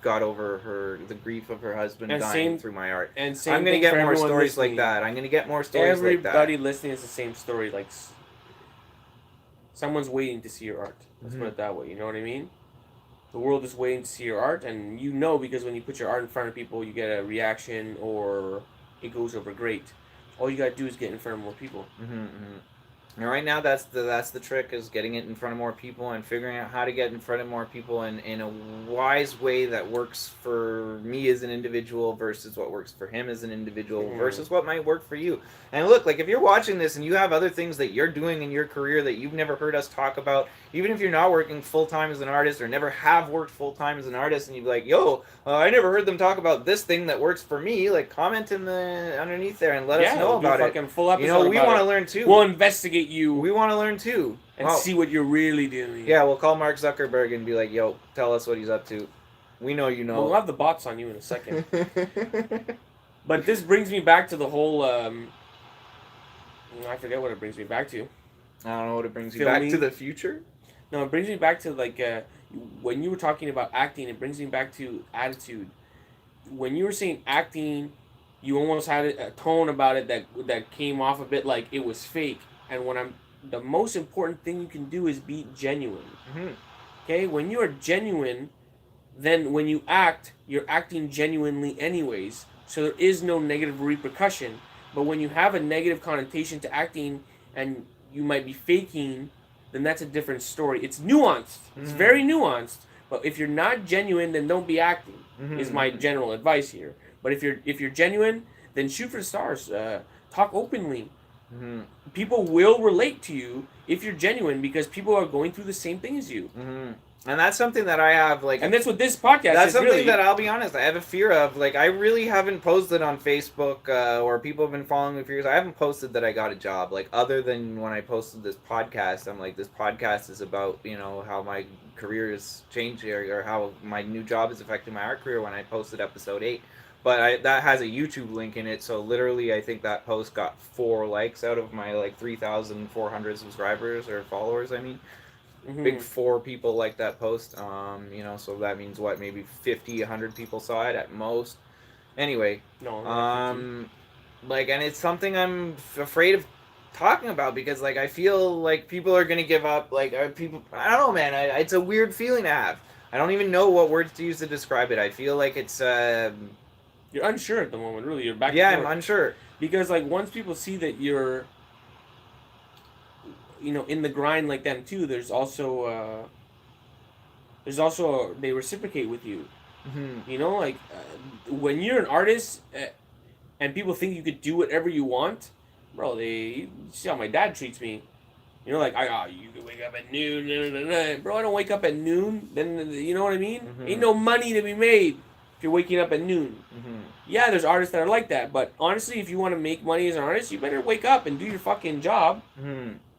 got over the grief of her husband dying through my art. And I'm gonna get more stories like that. I'm gonna get more stories like that. Everybody listening is the same story, like. Someone's waiting to see your art. Let's put it that way. You know what I mean? The world is waiting to see your art, and because when you put your art in front of people, you get a reaction or it goes over great. All you gotta do is get in front of more people. And right now, that's the trick, is getting it in front of more people and figuring out how to get in front of more people in a wise way that works for me as an individual versus what works for him as an individual versus what might work for you. And look, like if you're watching this and you have other things that you're doing in your career that you've never heard us talk about, even if you're not working full time as an artist or never have worked full time as an artist, and you'd be like, "Yo, I never heard them talk about this thing that works for me," like comment in the underneath there and let us know about it. Full episode, you know, we want to learn too. We'll investigate you. We want to learn too. And see what you're really doing. Yeah, we'll call Mark Zuckerberg and be like, "Yo, tell us what he's up to." We know you know. We'll have the bots on you in a second. But this brings me back to the whole, I forget what it brings me back to. I don't know what it brings you back to. The future? No, it brings me back to, like, when you were talking about acting, it brings me back to attitude. When you were saying acting, you almost had a tone about it that came off a bit like it was fake. And the most important thing you can do is be genuine. Mm-hmm. Okay? When you are genuine, then when you act, you're acting genuinely anyways. So there is no negative repercussion. But when you have a negative connotation to acting and you might be faking, then that's a different story. It's nuanced. It's very nuanced. But if you're not genuine, then don't be acting. Is my general advice here. But if you're genuine, then shoot for the stars. Talk openly. People will relate to you if you're genuine, because people are going through the same thing as you. And that's something that I have, like... And that's what this podcast that's is, something really. That, I'll be honest, I have a fear of. Like, I really haven't posted on Facebook, or people have been following me for years. I haven't posted that I got a job. Like, other than when I posted this podcast, I'm like, this podcast is about, you know, how my career is changing, or how my new job is affecting my art career when I posted episode 8. But that has a YouTube link in it, so literally I think that post got 4 likes out of my, like, 3,400 subscribers, or followers, I mean. Big 4 people like that post, you know, so that means what, maybe 50, 100 people saw it at most. Anyway, like, and it's something I'm afraid of talking about, because, like, I feel like people are gonna give up. Like, people, I don't know, man. It's a weird feeling to have. I don't even know what words to use to describe it. I feel like it's you're unsure at the moment, really. You're back. Yeah, I'm unsure, because, like, once people see that you're, you know, in the grind like them too, there's also they reciprocate with you. You know, like, when you're an artist and people think you could do whatever you want, bro, you see how my dad treats me. You know, like, you can wake up at noon, bro. I don't wake up at noon. Then, you know what I mean? Ain't no money to be made if you're waking up at noon. Yeah, there's artists that are like that, but honestly, if you want to make money as an artist, you better wake up and do your fucking job.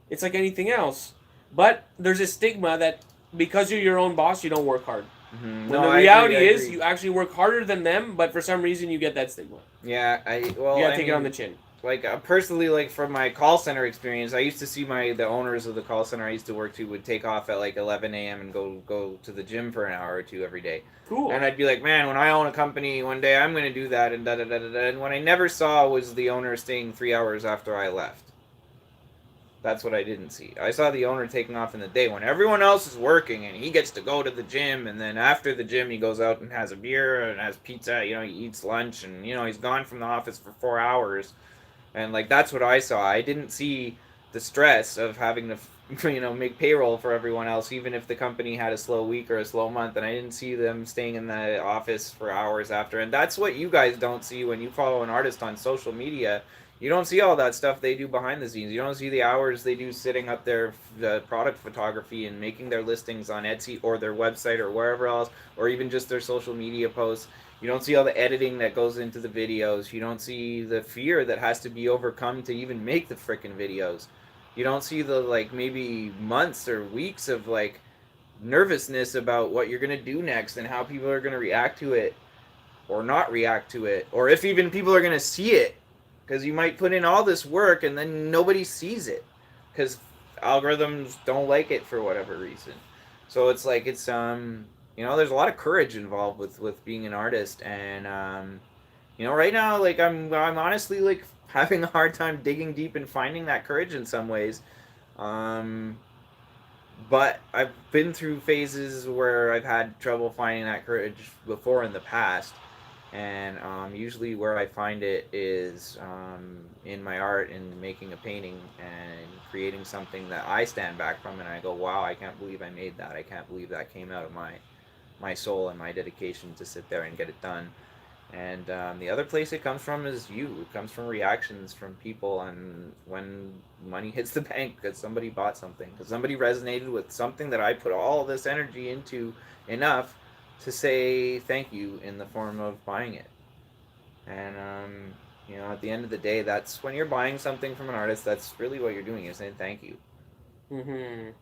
It's like anything else. But there's a stigma that because you're your own boss, you don't work hard. When the reality is, you actually work harder than them, but for some reason you get that stigma. Yeah, you gotta take it on the chin. Like, personally, like, from my call center experience, I used to see the owners of the call center I used to work to would take off at, like, 11 a.m. and go to the gym for an hour or two every day. Cool. And I'd be like, man, when I own a company, one day I'm going to do that, and da-da-da-da-da. And what I never saw was the owner staying 3 hours after I left. That's what I didn't see. I saw the owner taking off in the day when everyone else is working, and he gets to go to the gym, and then after the gym he goes out and has a beer and has pizza, you know, he eats lunch, and, you know, he's gone from the office for 4 hours. And, like, that's what I saw. I didn't see the stress of having to, you know, make payroll for everyone else, even if the company had a slow week or a slow month. And I didn't see them staying in the office for hours after. And that's what you guys don't see when you follow an artist on social media. You don't see all that stuff they do behind the scenes. You don't see the hours they do sitting up their product photography and making their listings on Etsy or their website or wherever else, or even just their social media posts. You don't see all the editing that goes into the videos. You don't see the fear that has to be overcome to even make the frickin' videos. You don't see the, like, maybe months or weeks of, like, nervousness about what you're going to do next and how people are going to react to it or not react to it, or if even people are going to see it. Because you might put in all this work and then nobody sees it because algorithms don't like it for whatever reason. So it's like, it's you know, there's a lot of courage involved with being an artist, and you know, right now, like, I'm honestly, like, having a hard time digging deep and finding that courage in some ways. But I've been through phases where I've had trouble finding that courage before in the past. And usually where I find it is in my art and making a painting and creating something that I stand back from and I go, wow, I can't believe I made that. I can't believe that came out of my soul and my dedication to sit there and get it done. And the other place it comes from is you. It comes from reactions from people, and when money hits the bank because somebody bought something, because somebody resonated with something that I put all this energy into enough to say thank you in the form of buying it. And at the end of the day, that's when you're buying something from an artist. That's really what you're doing. You're saying thank you. Mm-hmm.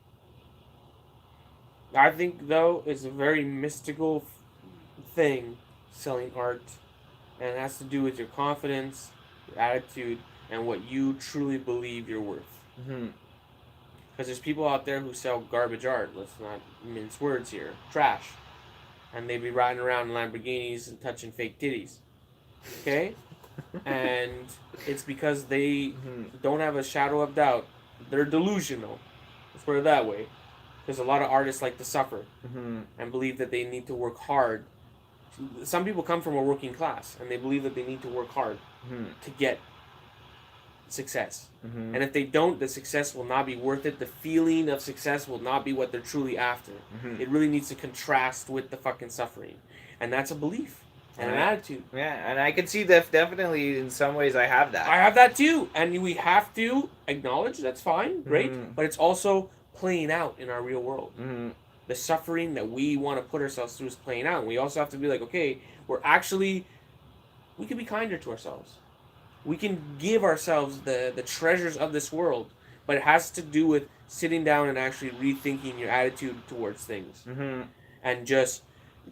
I think though it's a very mystical thing, selling art, and it has to do with your confidence, your attitude, and what you truly believe you're worth. Mm-hmm. Because there's people out there who sell garbage art. Let's not mince words here. Trash. And they be riding around in Lamborghinis and touching fake titties. Okay? And it's because they don't have a shadow of doubt. They're delusional. Let's put it that way. Because a lot of artists like to suffer and believe that they need to work hard. Some people come from a working class and they believe that they need to work hard to get success. And if they don't, the success will not be worth it. The feeling of success will not be what they're truly after. It really needs to contrast with the fucking suffering. And that's a belief and an attitude. Yeah, and I can see that definitely in some ways I have that. I have that too. And we have to acknowledge that's fine, great. But it's also playing out in our real world. The suffering that we want to put ourselves through is playing out. And we also have to be like, okay, we can be kinder to ourselves. We can give ourselves the treasures of this world, but it has to do with sitting down and actually rethinking your attitude towards things. And just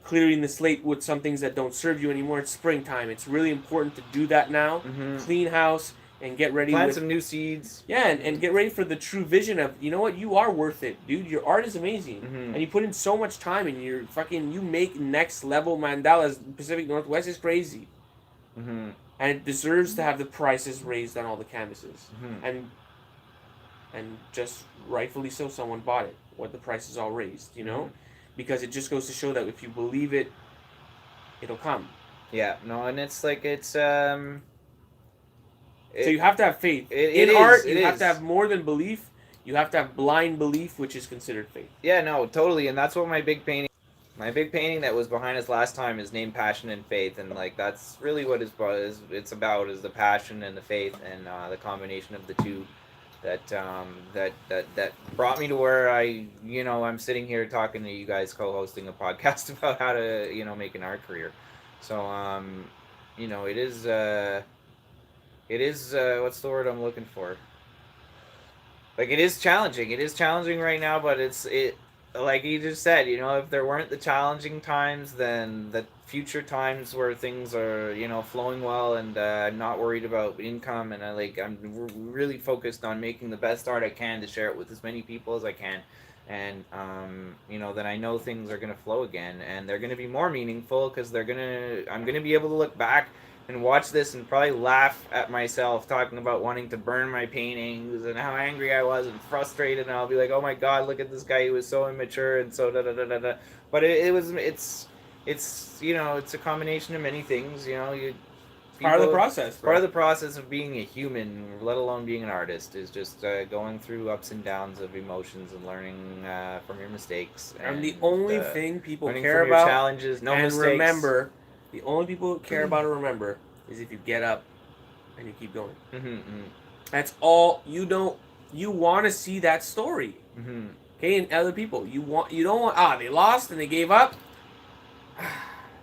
clearing the slate with some things that don't serve you anymore. It's springtime. It's really important to do that now. Clean house and get ready. Plant some new seeds. Yeah, and get ready for the true vision of, you know what, you are worth it, dude. Your art is amazing. And you put in so much time and you make next level mandalas. Pacific Northwest is crazy. And it deserves to have the prices raised on all the canvases. And just rightfully so, someone bought it. What the price is all raised, you know? Because it just goes to show that if you believe it, it'll come. Yeah, no, and it's like, so you have to have faith. In art, you have to have more than belief. You have to have blind belief, which is considered faith. Yeah, no, totally. And that's what my big painting that was behind us last time is named Passion and Faith. And like, that's really what it's about, is the passion and the faith and the combination of the two that brought me to where I'm sitting here talking to you guys, co-hosting a podcast about how to, make an art career. So, it is what's the word I'm looking for? Like, it is challenging. It is challenging right now, but it like you just said, if there weren't the challenging times, then the future times where things are, flowing well and I'm not worried about income and I'm really focused on making the best art I can to share it with as many people as I can. And, then I know things are going to flow again and they're going to be more meaningful because I'm going to be able to look back and watch this and probably laugh at myself talking about wanting to burn my paintings and how angry I was and frustrated, and I'll be like, oh my god, look at this guy, he was so immature and so da da da da da. But it's a combination of many things, Part of the process. Part of the process of being a human, let alone being an artist, is just going through ups and downs of emotions and learning from your mistakes. And the only thing people learning care from your about, challenges, no and mistakes. remember, the only people who care about and remember is if you get up and you keep going. That's all. You want to see that story. Okay, and other people, you don't want. They lost and they gave up.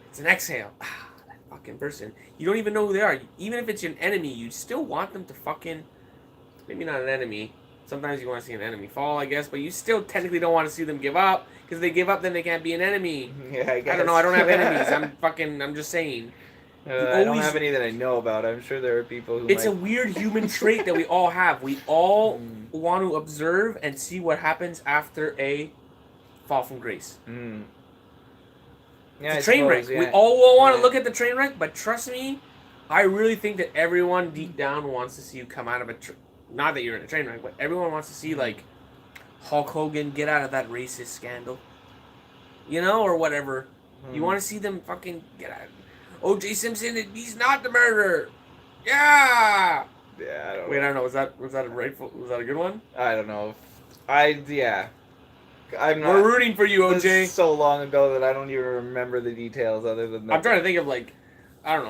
It's an exhale. That fucking person. You don't even know who they are. Even if it's an enemy, you still want them to fucking. Maybe not an enemy. Sometimes you want to see an enemy fall, I guess, but you still technically don't want to see them give up, because if they give up, then they can't be an enemy. Yeah, I guess. I don't know. I don't have enemies. I'm just saying. I don't have any that I know about. I'm sure there are people who. It's a weird human trait that we all have. We all want to observe and see what happens after a fall from grace. Yeah, it's a train wreck. Yeah. We all want to look at the train wreck, but trust me, I really think that everyone deep down wants to see you come out of not that you're in a train wreck, but everyone wants to see, like, Hulk Hogan get out of that racist scandal. Or whatever. You want to see them fucking get out. O.J. Simpson, he's not the murderer. Yeah. Yeah, I don't Wait, know. I don't know. Was that a rightful? Was that a good one? I don't know. Yeah. I'm not. We're rooting for you, This O.J. is so long ago that I don't even remember the details other than that. I'm trying to think of like, I don't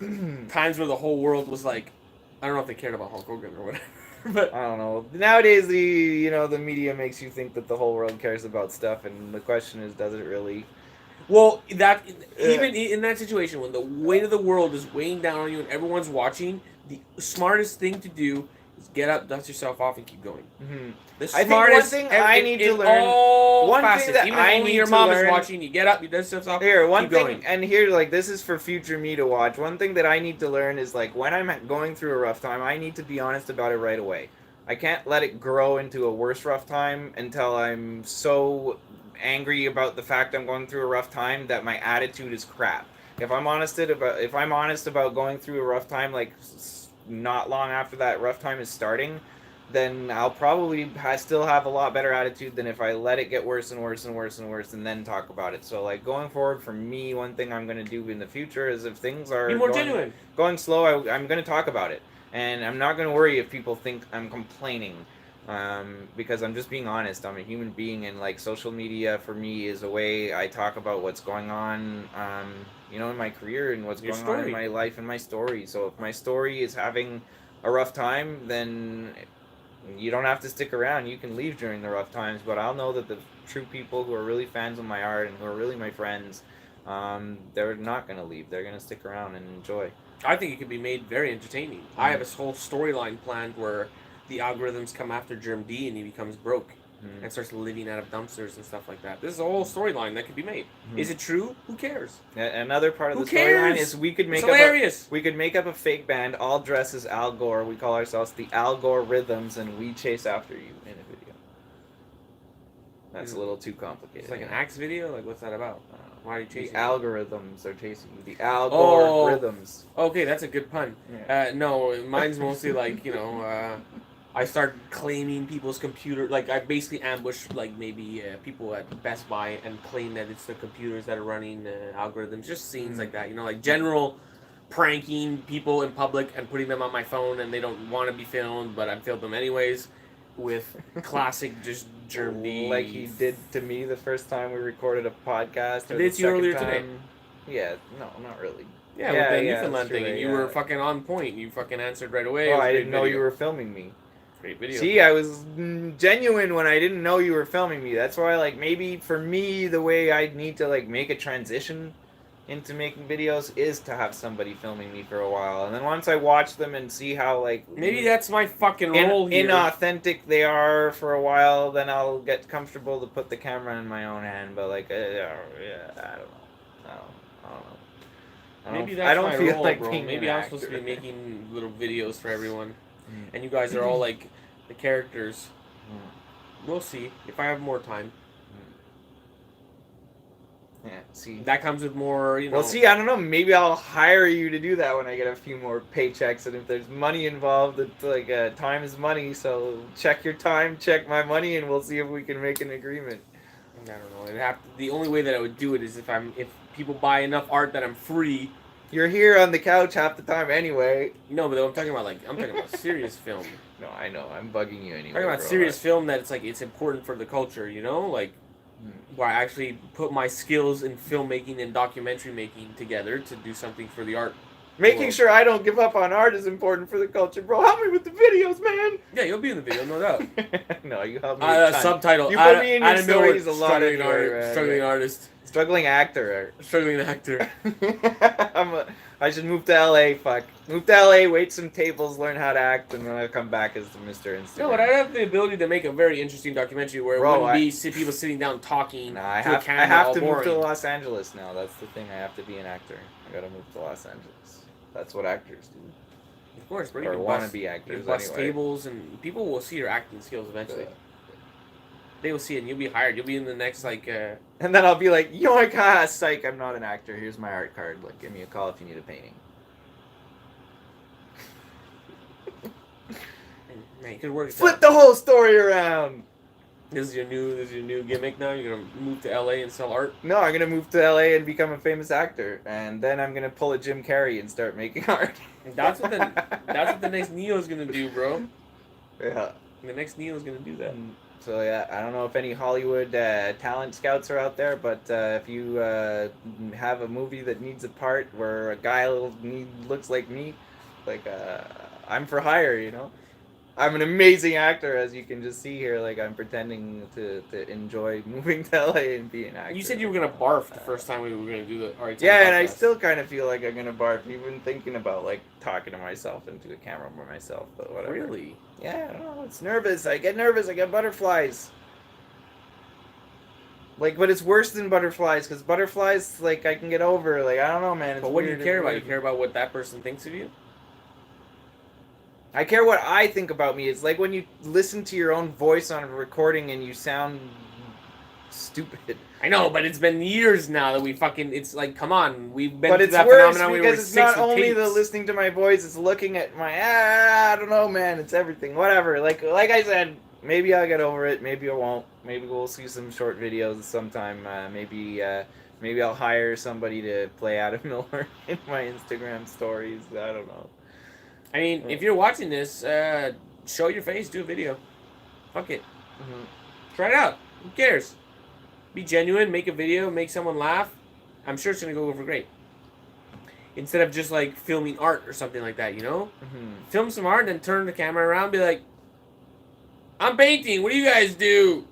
know, times where the whole world was like, I don't know if they cared about Hulk Hogan or whatever, but I don't know. Nowadays, the media makes you think that the whole world cares about stuff, and the question is, does it really? well, that even in that situation when the weight of the world is weighing down on you and everyone's watching, the smartest thing to do is get up, dust yourself off, and keep going. Mm-hmm. The I think one smartest thing I need to learn. All One facets, thing that even I if only need your to mom learn, is watching, you get up, you dust yourself off. Here, one keep thing, going. and here, like, this is for future me to watch. One thing that I need to learn is, like, when I'm going through a rough time, I need to be honest about it right away. I can't let it grow into a worse rough time until I'm so angry about the fact I'm going through a rough time that my attitude is crap. If I'm honest about going through a rough time, like not long after that rough time is starting, then I'll probably still have a lot better attitude than if I let it get worse and worse and worse and worse and then talk about it. So like going forward for me, one thing I'm going to do in the future is if things are Be more genuine. going slow, I'm going to talk about it. And I'm not going to worry if people think I'm complaining. Because I'm just being honest. I'm a human being, and like social media for me is a way I talk about what's going on, in my career and what's going on in my life and my story. So if my story is having a rough time, then you don't have to stick around. You can leave during the rough times, but I'll know that the true people who are really fans of my art and who are really my friends, they're not going to leave. They're going to stick around and enjoy. I think it could be made very entertaining. I have a whole storyline planned where the algorithms come after GermDee and he becomes broke and starts living out of dumpsters and stuff like that. This is a whole storyline that could be made. Is it true? Who cares? Another part of the storyline is we could make up a fake band all dressed as Al Gore. We call ourselves the Al Gore Rhythms, and we chase after you in a video. That's a little too complicated. It's like an Axe video? Like, what's that about? Why are you chasing the algorithms are chasing you. The Al Gore Rhythms. Okay, that's a good pun. Yeah. No, mine's mostly like, I start claiming people's computer. Like, I basically ambush, like, maybe people at Best Buy and claim that it's the computers that are running algorithms. Just scenes like that, like general pranking people in public and putting them on my phone and they don't want to be filmed, but I filmed them anyways with classic just GermDee. Like he did to me the first time we recorded a podcast. I did to you earlier today. Yeah, no, not really. Yeah, with the Newfoundland thing, and you were fucking on point. You fucking answered right away. Oh, I didn't know you were filming me. Great video. See, I was genuine when I didn't know you were filming me. That's why, like, maybe for me, the way I need to, like, make a transition into making videos is to have somebody filming me for a while. And then once I watch them and see how, like... Maybe that's my fucking role here. Inauthentic they are for a while, then I'll get comfortable to put the camera in my own hand. But, like, I don't know. Maybe that's my role, like bro. Maybe I'm supposed to be making little videos for everyone. And you guys are all like the characters. We'll see if I have more time. Yeah, see. That comes with more, Well, see, I don't know. Maybe I'll hire you to do that when I get a few more paychecks. And if there's money involved, it's like time is money. So check your time, check my money, and we'll see if we can make an agreement. I don't know. The only way that I would do it is if people buy enough art that I'm free. You're here on the couch half the time anyway. No, but I'm talking about serious film. No, I know. I'm bugging you anyway. I'm talking about serious film that it's important for the culture, like where I actually put my skills in filmmaking and documentary making together to do something for the art. Making sure I don't give up on art is important for the culture, bro. Help me with the videos, man. Yeah, you'll be in the video, no doubt. No, you help me. Subtitle. You put me in your stories a lot. Struggling artist. Struggling actor. Struggling actor. I should move to LA, fuck. Move to LA, wait some tables, learn how to act, and then I'll come back as the Mr. Instagram. No, but I have the ability to make a very interesting documentary where it wouldn't be people sitting down talking to a camera. I have to move to Los Angeles now. That's the thing. I have to be an actor. I gotta move to Los Angeles. That's what actors do. Of course, but or want to be actors. You bust tables, and people will see your acting skills eventually. They will see it, and you'll be hired. You'll be in the next, And then I'll be like, yoink, psych, I'm not an actor. Here's my art card. Like, give me a call if you need a painting. Man, you could work. Flip the whole story around. This is your new gimmick now. You're gonna move to LA and sell art. No, I'm gonna move to LA and become a famous actor, and then I'm gonna pull a Jim Carrey and start making art. That's what the next Neo's gonna do, bro. Yeah. The next Neo's gonna do that. So yeah, I don't know if any Hollywood talent scouts are out there, but if you have a movie that needs a part where a guy looks like me, like I'm for hire, you know. I'm an amazing actor, as you can just see here. Like, I'm pretending to enjoy moving to LA and being an actor. You said you were gonna barf the first time we were gonna do the Arty Time yeah, podcast. and I still kind of feel like I'm gonna barf, even thinking about like talking to myself into a camera by myself. But whatever. Really? Yeah, I don't know. It's nervous. I get nervous. I get butterflies. Like, but it's worse than butterflies, because butterflies, like, I can get over. Like, I don't know, man. It's But what do you weird. care about? You care about what that person thinks of you? I care what I think about me. It's like when you listen to your own voice on a recording and you sound stupid. I know, but it's been years now that we fucking. It's like, come on, we've been But through it's that worse phenomenon. because it's not only tapes. the listening to my voice; it's looking at my. I don't know, man. It's everything. Whatever. Like I said, maybe I'll get over it. Maybe I won't. Maybe we'll see some short videos sometime. Maybe I'll hire somebody to play Adam Millward in my Instagram stories. I don't know. I mean, if you're watching this, show your face, do a video. Fuck it. Mm-hmm. Try it out. Who cares? Be genuine, make a video, make someone laugh. I'm sure it's going to go over great. Instead of just like filming art or something like that, you know? Mm-hmm. Film some art, then turn the camera around and be like, I'm painting. What do you guys do?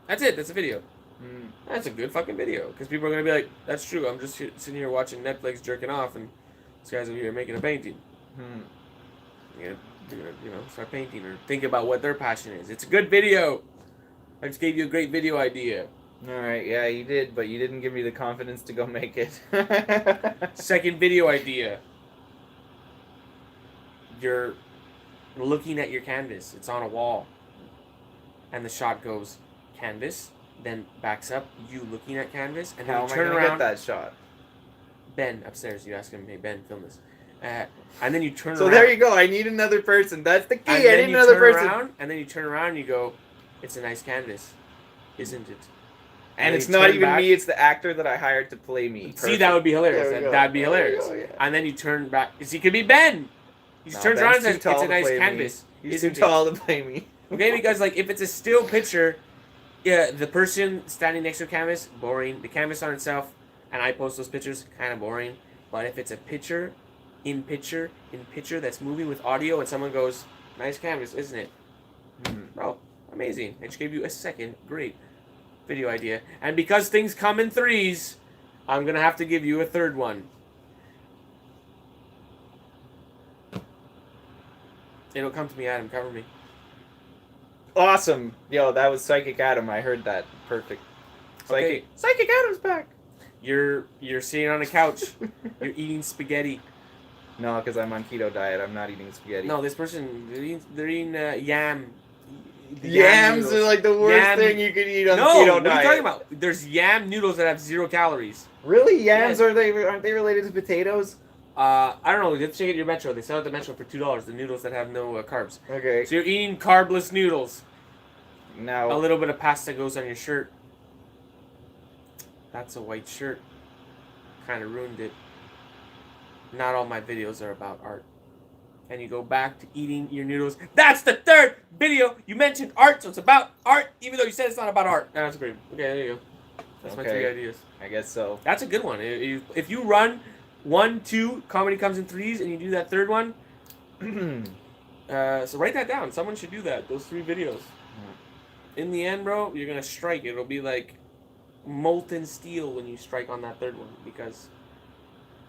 That's it. That's a video. Mm-hmm. That's a good fucking video. Because people are going to be like, that's true. I'm just sitting here watching Netflix jerking off and this guy's over here making a painting. You're gonna start painting or think about what their passion is. It's a good video. I just gave you a great video idea. All right, yeah, you did, but you didn't give me the confidence to go make it. Second video idea. You're looking at your canvas. It's on a wall. And the shot goes canvas, then backs up, you looking at canvas, and then How you am I turn gonna around. get that shot? Ben upstairs, you ask him, hey Ben, film this. And then you turn So around. there you go. I need another person. That's the key. And I then need you another turn person. around, and then you turn around and you go, it's a nice canvas, isn't it? And then it's you not turn even back. me. It's the actor that I hired to play me. See, that would be hilarious. There we go. That'd be There we hilarious. go, yeah. And then you turn back. See, it could be Ben. He just No, turns around and Ben's says, too it's tall a to nice play me. canvas. He's too Isn't it? tall to play me. Okay, because like if it's a still picture, yeah, the person standing next to the canvas, boring. The canvas on itself, and I post those pictures, kind of boring. But if it's a picture that's moving with audio, and someone goes, nice canvas, isn't it? Bro, amazing. I just gave you a second great video idea. And because things come in threes, I'm going to have to give you a third one. It'll come to me, Adam. Cover me. Awesome. Yo, that was Psychic Adam. I heard that. Perfect. Okay. Psychic Adam's back. You're sitting on a couch. You're eating spaghetti. No, because I'm on keto diet. I'm not eating spaghetti. No, this person, they're eating yam. The Yams noodles. are like the worst Yam- thing you could eat on No, keto what diet. are you talking about? There's yam noodles that have 0 calories. Really? Yams Yes. aren't they related to potatoes? I don't know. Let's check at your Metro. They sell at the Metro for $2. The noodles that have no carbs. Okay. So you're eating carbless noodles. A Now, little bit of pasta goes on your shirt. That's a white shirt. Kind of ruined it. Not all my videos are about art. And you go back to eating your noodles. That's the third video. You mentioned art, so it's about art, even though you said it's not about art. That's great. Okay, there you go. That's my 3 ideas. I guess so. That's a good one. If you run 1, 2, comedy comes in threes, and you do that third one, so write that down. Someone should do that. Those 3 videos. In the end, bro, you're gonna strike. It'll be like molten steel when you strike on that third one because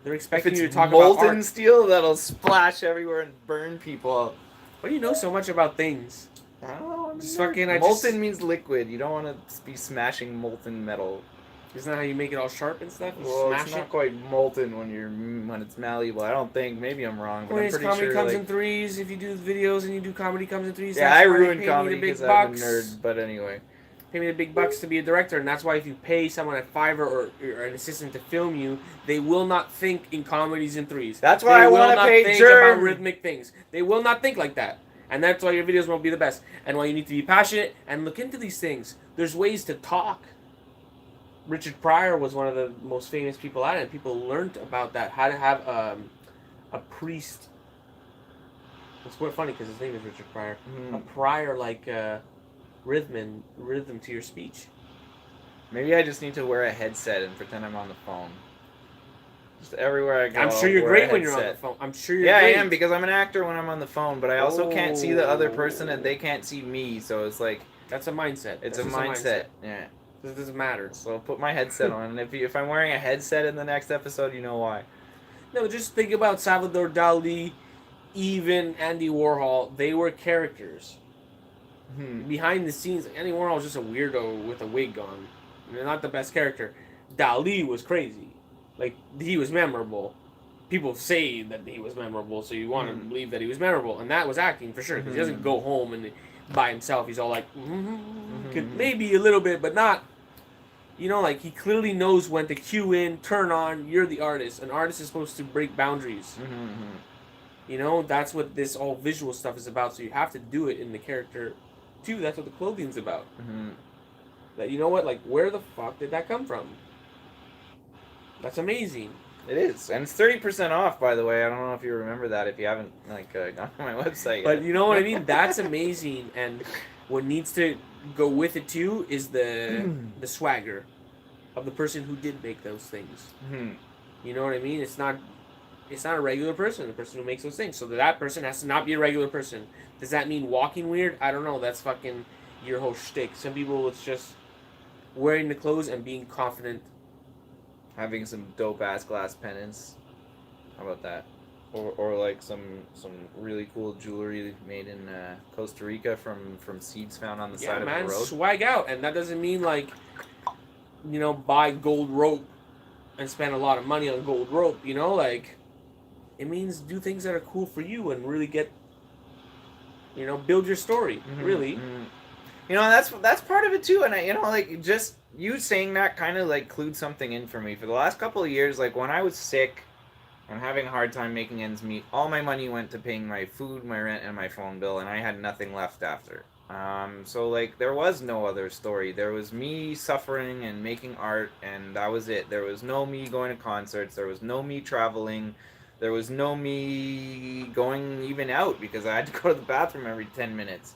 they're If expecting it's you to talk about molten art. steel, that'll splash everywhere and burn people. Why do you know so much about things? I don't know. I'm Just a nerd. fucking- I molten just- means liquid. You don't want to be smashing molten metal. Isn't that how you make it all sharp and stuff? You Well, smash it's not it. quite molten when it's malleable. I don't think. Maybe I'm wrong, but I'm Anyways, pretty comedy sure. comes Like, in threes. If you do videos and you do comedy comes in threes. yeah, that's I why they ruined pay me comedy the big because I'm a bucks. nerd. But anyway. Pay me the big bucks to be a director, and that's why if you pay someone at Fiverr or an assistant to film you, they will not think in comedies in threes. That's why They I will wanna not pay think Germ. about rhythmic things. They will not think like that. And that's why your videos won't be the best. And why you need to be passionate and look into these things. There's ways to talk. Richard Pryor was one of the most famous people at it, and people learned about that. How to have a priest. It's quite funny because his name is Richard Pryor. A prior like rhythm to your speech. Maybe I just need to wear a headset and pretend I'm on the phone. Just everywhere I go. I'm sure you're great when you're on the phone. I'm sure you're great. I am, because I'm an actor when I'm on the phone, but I also can't see the other person and they can't see me, so it's like... That's a mindset. It's a mindset. Yeah. This doesn't matter. So I'll put my headset on, and if I'm wearing a headset in the next episode, you know why. No, just think about Salvador Dali, even Andy Warhol. They were characters. Behind the scenes, Andy Warhol was just a weirdo with a wig on. They're not the best character. Dali was crazy. Like, he was memorable. People say that he was memorable, so you want to believe that he was memorable. And that was acting, for sure, because he doesn't go home and by himself. He's all like, could maybe a little bit, but not. You know, like, he clearly knows when to cue in, turn on. You're the artist. An artist is supposed to break boundaries. You know, that's what this all visual stuff is about, so you have to do it in the character, too. That's what the clothing's about. That, you know what, like, where the fuck did that come from? That's amazing. It is, and it's 30% off, by the way. I don't know if you remember that if you haven't like gone to my website yet. But you know what I mean? That's amazing, and what needs to go with it too is the swagger of the person who did make those things. You know what I mean? It's not a regular person, the person who makes those things. So that person has to not be a regular person. Does that mean walking weird? I don't know. That's fucking your whole shtick. Some people, it's just wearing the clothes and being confident. Having some dope-ass glass pendants. How about that? Or like some really cool jewelry made in Costa Rica from seeds found on the side of the road. Swag out. And that doesn't mean, like, you know, buy gold rope and spend a lot of money on gold rope, you know? Like, it means do things that are cool for you and really get, you know, build your story, really. You know, that's part of it, too. And, you know, like, just... You saying that kind of, like, clued something in for me. For the last couple of years, like, when I was sick, when having a hard time making ends meet, all my money went to paying my food, my rent, and my phone bill, and I had nothing left after. So, like, there was no other story. There was me suffering and making art, and that was it. There was no me going to concerts. There was no me traveling. There was no me going even out, because I had to go to the bathroom every 10 minutes.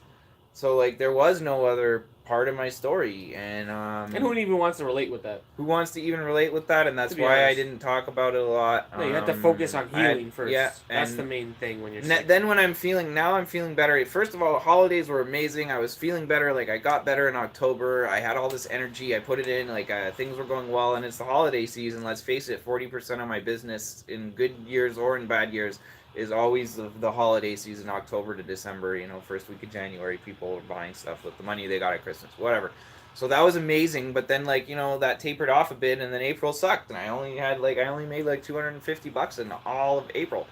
So, like, there was no other part of my story, and who even wants to relate with that? Who wants to even relate with that? And that's why honest. I didn't talk about it a lot. No, you have to focus on healing first. Yeah, that's the main thing when you're sick. Then when I'm feeling better. First of all, holidays were amazing. I was feeling better. Like, I got better in October. I had all this energy. I put it in. Like, things were going well, and it's the holiday season. Let's face it, 40% of my business in good years or in bad years is always the holiday season, October to December, you know, first week of January, people were buying stuff with the money they got at Christmas, whatever. So that was amazing, but then, like, you know, that tapered off a bit, and then April sucked, and I only made like $250 in all of April.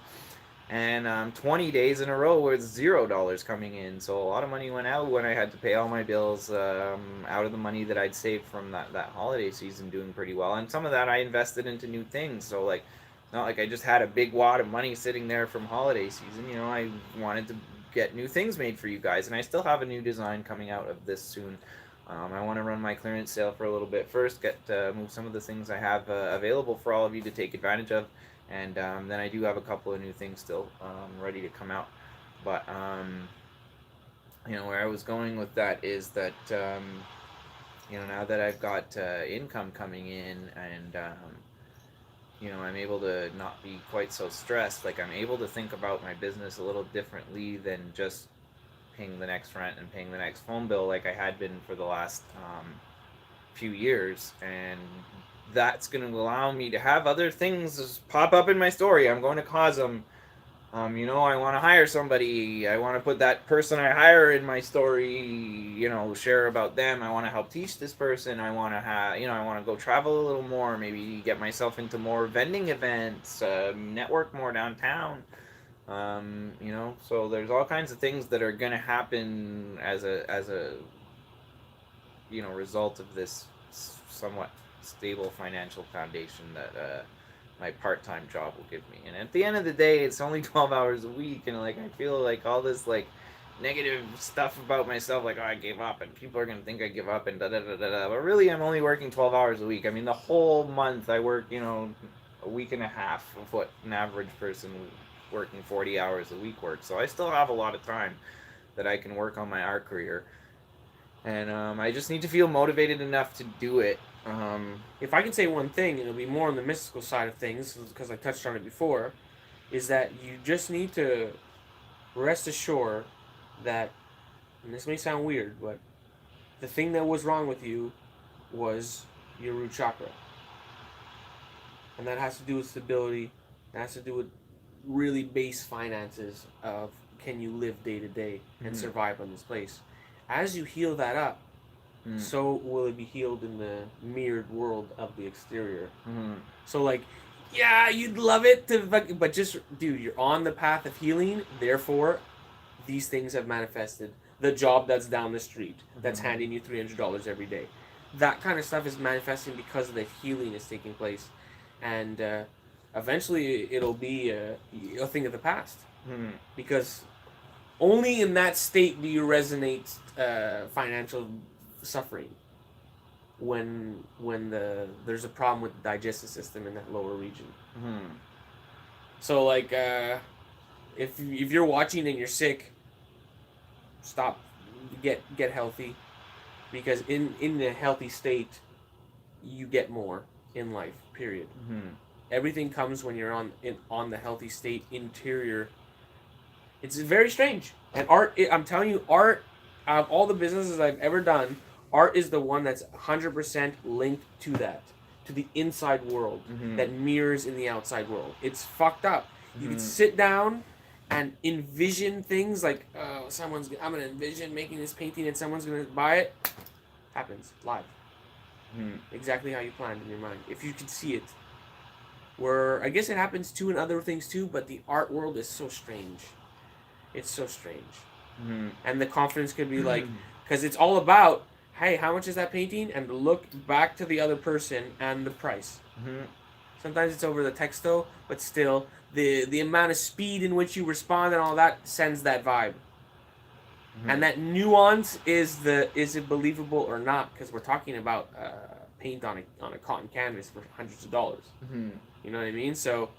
And 20 days in a row with $0 coming in, so a lot of money went out when I had to pay all my bills out of the money that I'd saved from that holiday season, doing pretty well. And some of that I invested into new things, so, like, not like I just had a big wad of money sitting there from holiday season. You know, I wanted to get new things made for you guys, and I still have a new design coming out of this soon. I want to run my clearance sale for a little bit first, move some of the things I have available for all of you to take advantage of, and then I do have a couple of new things still ready to come out. But you know, where I was going with that is that you know, now that I've got income coming in, and you know, I'm able to not be quite so stressed. Like, I'm able to think about my business a little differently than just paying the next rent and paying the next phone bill like I had been for the last few years. And that's going to allow me to have other things just pop up in my story. I'm going to cause them. You know, I want to hire somebody. I want to put that person I hire in my story, you know, share about them. I want to help teach this person. I want to I want to go travel a little more, maybe get myself into more vending events, network more downtown. You know, so there's all kinds of things that are going to happen as a you know, result of this somewhat stable financial foundation that my part-time job will give me. And at the end of the day, it's only 12 hours a week, and like, I feel like all this like negative stuff about myself, like, oh, I gave up, and people are gonna think I give up, and da da da da da. But really, I'm only working 12 hours a week. I mean, the whole month I work, a week and a half of what an average person working 40 hours a week works. So I still have a lot of time that I can work on my art career, and I just need to feel motivated enough to do it. If I can say one thing, it'll be more on the mystical side of things, because I touched on it before, is that you just need to rest assured that, and this may sound weird, but the thing that was wrong with you was your root chakra. And that has to do with stability. That has to do with really base finances of can you live day to day and survive on this place. As you heal that up, so will it be healed in the mirrored world of the exterior. So like, yeah, you'd love it to, but just, dude, you're on the path of healing. Therefore, these things have manifested. The job that's down the street, that's handing you $300 every day. That kind of stuff is manifesting because the healing is taking place. And eventually it'll be a thing of the past. Because only in that state do you resonate financial suffering. When there's a problem with the digestive system in that lower region. So like if you're watching and you're sick, stop, get healthy, because in a healthy state you get more in life, period. Everything comes when you're on the healthy state interior. It's very strange. And art, I'm telling you, art, out of all the businesses I've ever done, art is the one that's 100% linked to that, to the inside world that mirrors in the outside world. It's fucked up. You can sit down and envision things like, oh, I'm gonna envision making this painting and someone's gonna buy it. Happens live. Exactly how you planned in your mind, if you can see it. Where I guess it happens too in other things too, but the art world is so strange. It's so strange. And the confidence could be like, because it's all about, hey, how much is that painting? And look back to the other person and the price. Sometimes it's over the texto, but still, the amount of speed in which you respond and all that sends that vibe. And that nuance is it believable or not? Because we're talking about paint on a cotton canvas for hundreds of dollars. You know what I mean? So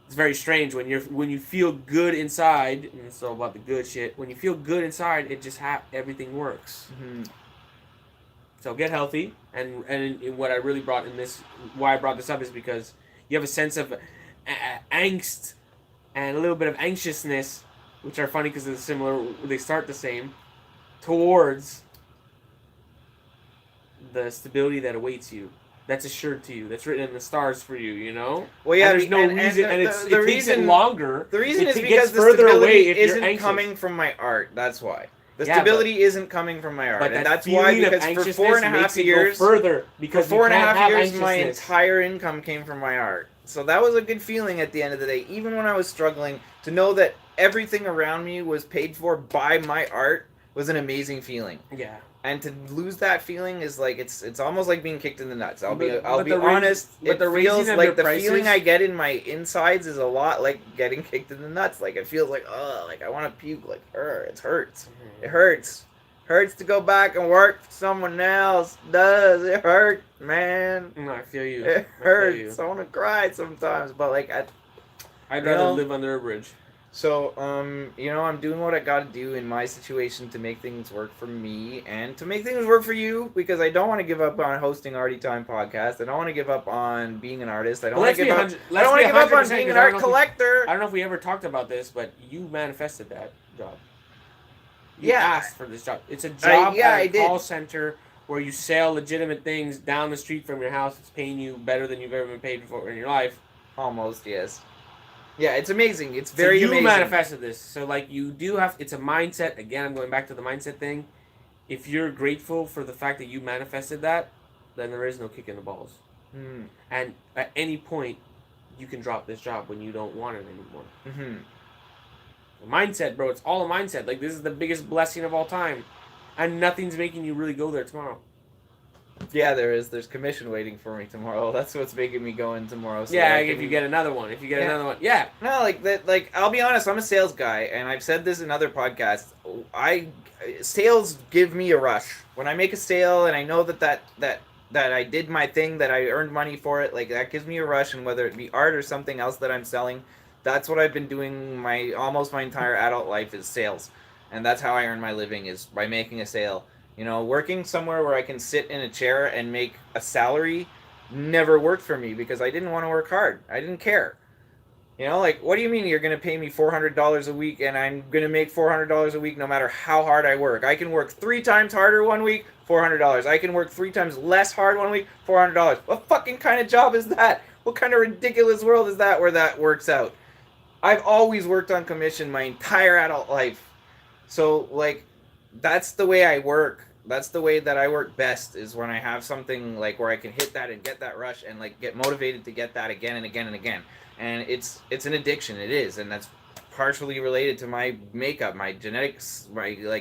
it's very strange when you feel good inside, and it's all about the good shit. When you feel good inside, it just everything works. So get healthy, and what I really brought in this, why I brought this up is because you have a sense of angst and a little bit of anxiousness, which are funny because they're similar. They start the same, towards the stability that awaits you. That's assured to you. That's written in the stars for you. You know. Well, yeah. And there's no reason, and it takes it longer. The reason is it because the stability isn't coming from my art. That's why. The stability isn't coming from my art, but and that's why, because for 4.5 years, further, because for 4.5 years, my entire income came from my art. So that was a good feeling at the end of the day, even when I was struggling. To know that everything around me was paid for by my art was an amazing feeling. Yeah. And to lose that feeling is like it's almost like being kicked in the nuts. I'll be honest. It feels like the feeling I get in my insides is a lot like getting kicked in the nuts. Like it feels like, oh, like I want to puke. Like it hurts. It hurts. Hurts to go back and work for someone else. Does it hurt, man? No, I feel you. It hurts. I want to cry sometimes, but like I'd rather live under a bridge. So, I'm doing what I gotta do in my situation to make things work for me and to make things work for you, because I don't want to give up on hosting Arty Time podcast. I don't want to give up on being an artist. I don't want to give up. I don't want to give up on being an art collector. I don't know if we ever talked about this, but you manifested that job. You asked for this job. It's a job at a call center where you sell legitimate things down the street from your house. It's paying you better than you've ever been paid before in your life. Almost, yes. Yeah, it's amazing. It's very amazing. You manifested this. So, like, you do have... It's a mindset. Again, I'm going back to the mindset thing. If you're grateful for the fact that you manifested that, then there is no kick in the balls. And at any point, you can drop this job when you don't want it anymore. The mindset, bro. It's all a mindset. Like, this is the biggest blessing of all time. And nothing's making you really go there tomorrow. Yeah, there is. There's commission waiting for me tomorrow. That's what's making me go in tomorrow. So Yeah, that I if can- you get another one. If you get Yeah. another one. Yeah. No, like that. Like I'll be honest, I'm a sales guy, and I've said this in other podcasts. Sales give me a rush when I make a sale, and I know that I did my thing, that I earned money for it. Like that gives me a rush, and whether it be art or something else that I'm selling, that's what I've been doing my almost my entire adult life is sales, and that's how I earn my living is by making a sale. You know, working somewhere where I can sit in a chair and make a salary never worked for me because I didn't want to work hard. I didn't care. You know, like, what do you mean you're going to pay me $400 a week and I'm going to make $400 a week no matter how hard I work? I can work 3 times harder one week, $400. I can work 3 times less hard one week, $400. What fucking kind of job is that? What kind of ridiculous world is that where that works out? I've always worked on commission my entire adult life. So, like, that's the way I work. That's the way that I work best is when I have something, like, where I can hit that and get that rush and, like, get motivated to get that again and again and again. And it's an addiction. It is, and that's partially related to my makeup, my genetics.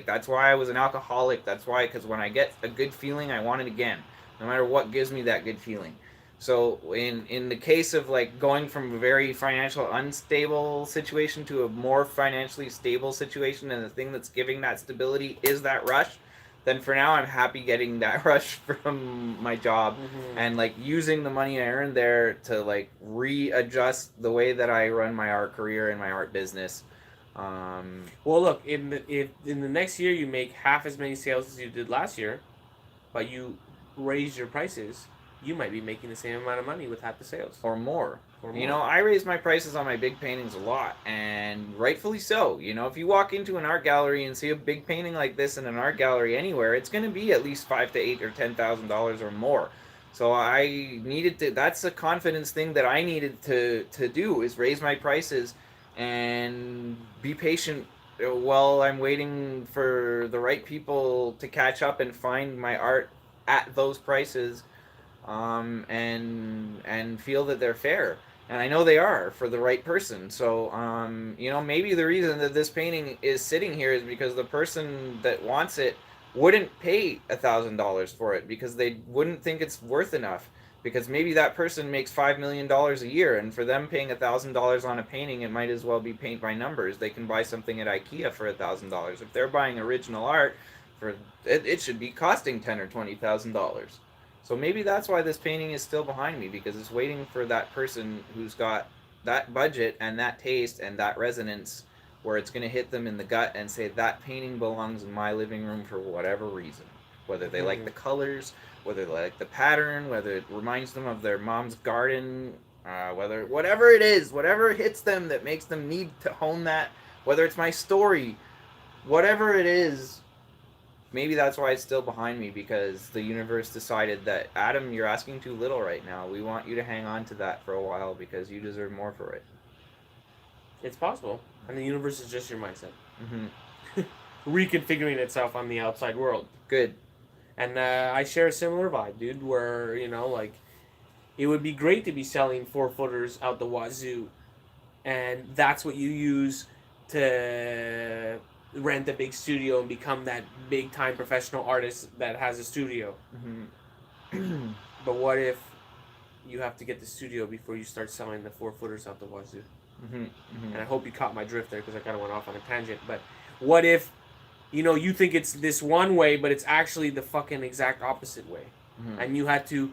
That's why I was an alcoholic. That's why, because when I get a good feeling, I want it again, no matter what gives me that good feeling. So in the case of like going from a very financial unstable situation to a more financially stable situation, and the thing that's giving that stability is that rush, then for now I'm happy getting that rush from my job and like using the money I earned there to like readjust the way that I run my art career and my art business. Well, look, if in the next year you make half as many sales as you did last year, but you raise your prices, you might be making the same amount of money with half the sales. Or more. Or You more. know, I raise my prices on my big paintings a lot, and rightfully so. You know, if you walk into an art gallery and see a big painting like this in an art gallery anywhere, it's going to be at least $5,000 to $8,000 or $10,000 or more. So I needed to. That's a confidence thing that I needed to do is raise my prices and be patient while I'm waiting for the right people to catch up and find my art at those prices, and feel that they're fair. And I know they are for the right person. So, you know, maybe the reason that this painting is sitting here is because the person that wants it wouldn't pay $1,000 for it because they wouldn't think it's worth enough. Because maybe that person makes $5 million a year, and for them paying $1,000 on a painting, it might as well be paint by numbers. They can buy something at IKEA for $1,000. If they're buying original art, it should be costing $10,000 or $20,000. So maybe that's why this painting is still behind me, because it's waiting for that person who's got that budget and that taste and that resonance where it's going to hit them in the gut and say, that painting belongs in my living room for whatever reason. Whether they like the colors, whether they like the pattern, whether it reminds them of their mom's garden, whatever it is, whatever hits them that makes them need to hone that, whether it's my story, whatever it is, maybe that's why it's still behind me, because the universe decided that, Adam, you're asking too little right now. We want you to hang on to that for a while because you deserve more for it. It's possible. And the universe is just your mindset. Mm-hmm. Reconfiguring itself on the outside world. Good. And I share a similar vibe, dude, where, you know, like, it would be great to be selling 4-footers out the wazoo, and that's what you use to rent a big studio and become that big-time professional artist that has a studio. Mm-hmm. But what if you have to get the studio before you start selling the 4-footers out the wazoo? Mm-hmm. Mm-hmm. And I hope you caught my drift there, because I kind of went off on a tangent. But what if, you know, you think it's this one way, but it's actually the fucking exact opposite way, and you had to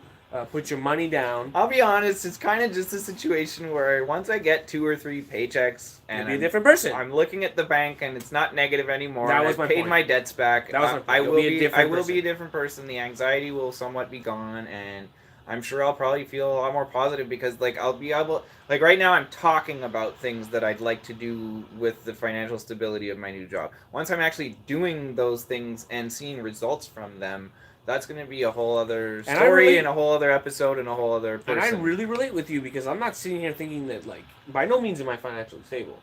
put your money down? I'll be honest, it's kind of just a situation where once I get 2 or 3 paychecks and You'll be a different person. I'm looking at the bank and it's not negative anymore. That and was I've my paid point. my debts back. That was my point. I You'll will be a be. different I will person. be a different person. The anxiety will somewhat be gone, and I'm sure I'll probably feel a lot more positive because, like, I'll be able. Like right now, I'm talking about things that I'd like to do with the financial stability of my new job. Once I'm actually doing those things and seeing results from them, that's going to be a whole other story and a whole other episode and a whole other person. And I really relate with you, because I'm not sitting here thinking that, like, by no means am I financially stable.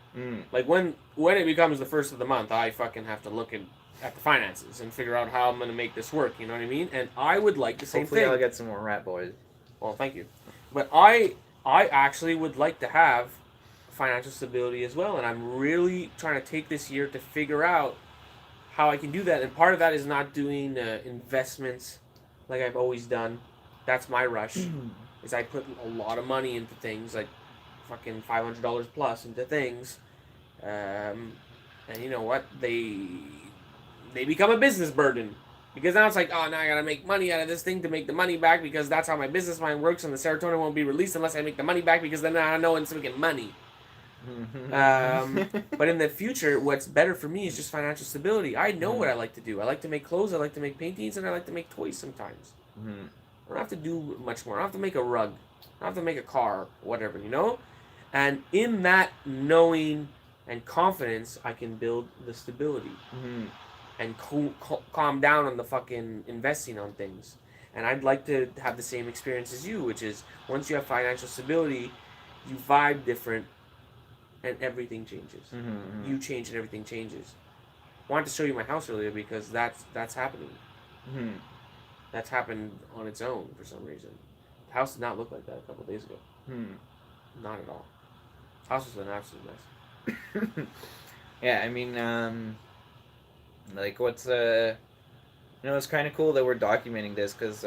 Like, when it becomes the first of the month, I fucking have to look at the finances and figure out how I'm going to make this work, you know what I mean? And I would like the same Hopefully thing. I'll get some more Rat Boys. Well, thank you. But I actually would like to have financial stability as well, and I'm really trying to take this year to figure out how I can do that. And part of that is not doing investments like I've always done. That's my rush. Is I put a lot of money into things, like fucking $500 plus into things, and you know what? They become a business burden. Because now it's like, oh, now I gotta make money out of this thing to make the money back, because that's how my business mind works, and the serotonin won't be released unless I make the money back, because then I know it's making money. But in the future, what's better for me is just financial stability. I know what I like to do. I like to make clothes, I like to make paintings, and I like to make toys sometimes. I don't have to do much more. I don't have to make a rug. I don't have to make a car, whatever, you know? And in that knowing and confidence, I can build the stability. And calm down on the fucking investing on things. And I'd like to have the same experience as you, which is once you have financial stability, you vibe different, and everything changes. You change and everything changes. I wanted to show you my house earlier because that's happening. That's happened on its own for some reason. The house did not look like that a couple of days ago. Not at all. The house was an absolute mess. Yeah, I mean, like what's it's kind of cool that we're documenting this because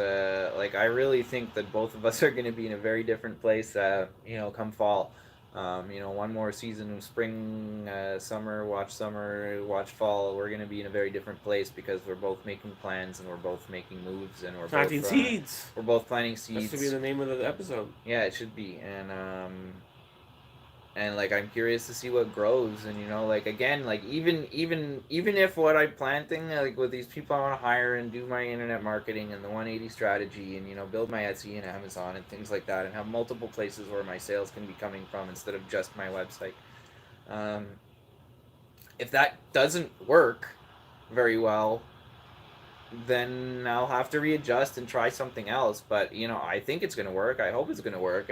like I really think that both of us are going to be in a very different place come fall. One more season of spring, summer, watch fall. We're going to be in a very different place because we're both making plans and we're both making moves and we're planting both seeds. We're both planting seeds. That should be the name of the episode. Yeah, it should be. And like I'm curious to see what grows, and like again, like even if what I'm planting, like with these people I want to hire and do my internet marketing and the 180 strategy, and build my Etsy and Amazon and things like that, and have multiple places where my sales can be coming from instead of just my website. If that doesn't work very well, then I'll have to readjust and try something else. But I think it's gonna work. I hope it's gonna work.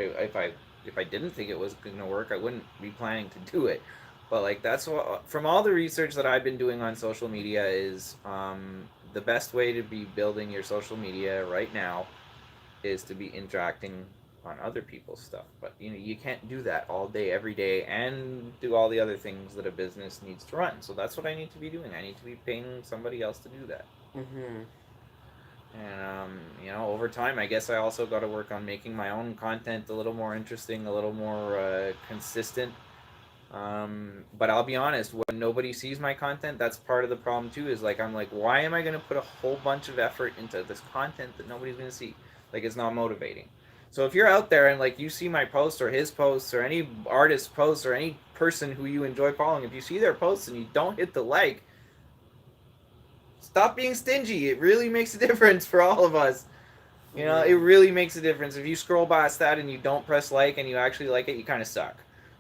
If I didn't think it was going to work, I wouldn't be planning to do it. But like that's what, from all the research that I've been doing on social media, is the best way to be building your social media right now is to be interacting on other people's stuff. But you can't do that all day, every day, and do all the other things that a business needs to run. So that's what I need to be doing. I need to be paying somebody else to do that. And over time, I guess I also got to work on making my own content a little more interesting, a little more consistent. But I'll be honest, when nobody sees my content, that's part of the problem too. Is like I'm like, why am I going to put a whole bunch of effort into this content that nobody's going to see? Like it's not motivating. So if you're out there and like you see my posts or his posts or any artist's posts or any person who you enjoy following, if you see their posts and you don't hit the like, stop being stingy. It really makes a difference for all of us. It really makes a difference. If you scroll past that and you don't press like and you actually like it, you kind of suck.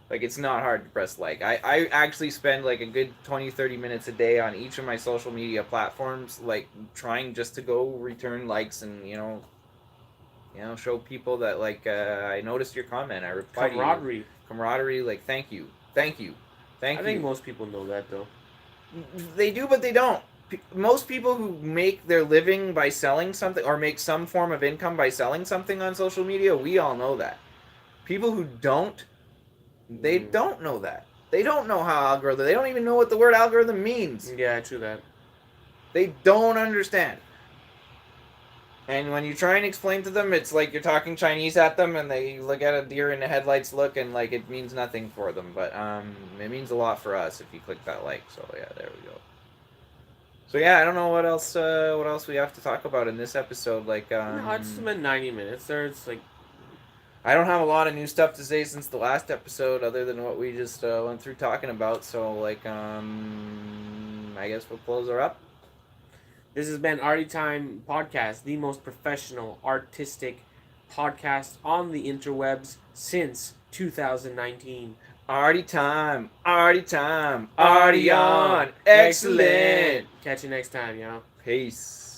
Like, it's not hard to press like. I actually spend like a good 20-30 minutes a day on each of my social media platforms, like trying just to go return likes and, show people that like, I noticed your comment. I replied to you. Camaraderie. Like, thank you. I think most people know that though. They do, but they don't. Most people who make their living by selling something or make some form of income by selling something on social media, we all know that. People who don't, they don't know that. They don't know how algorithm, they don't even know what the word algorithm means. Yeah, true that. They don't understand. And when you try and explain to them, it's like you're talking Chinese at them and they look at a deer in the headlights look and like it means nothing for them. But it means a lot for us if you click that like. So yeah, there we go. So yeah, I don't know what else we have to talk about in this episode. Like, no, it's been 90 minutes. There's like, I don't have a lot of new stuff to say since the last episode, other than what we just went through talking about. So like, I guess we'll close her up. This has been Arty Time Podcast, the most professional, artistic podcast on the interwebs since 2019. Arty Time, Arty On, excellent. Catch you next time, y'all. Peace.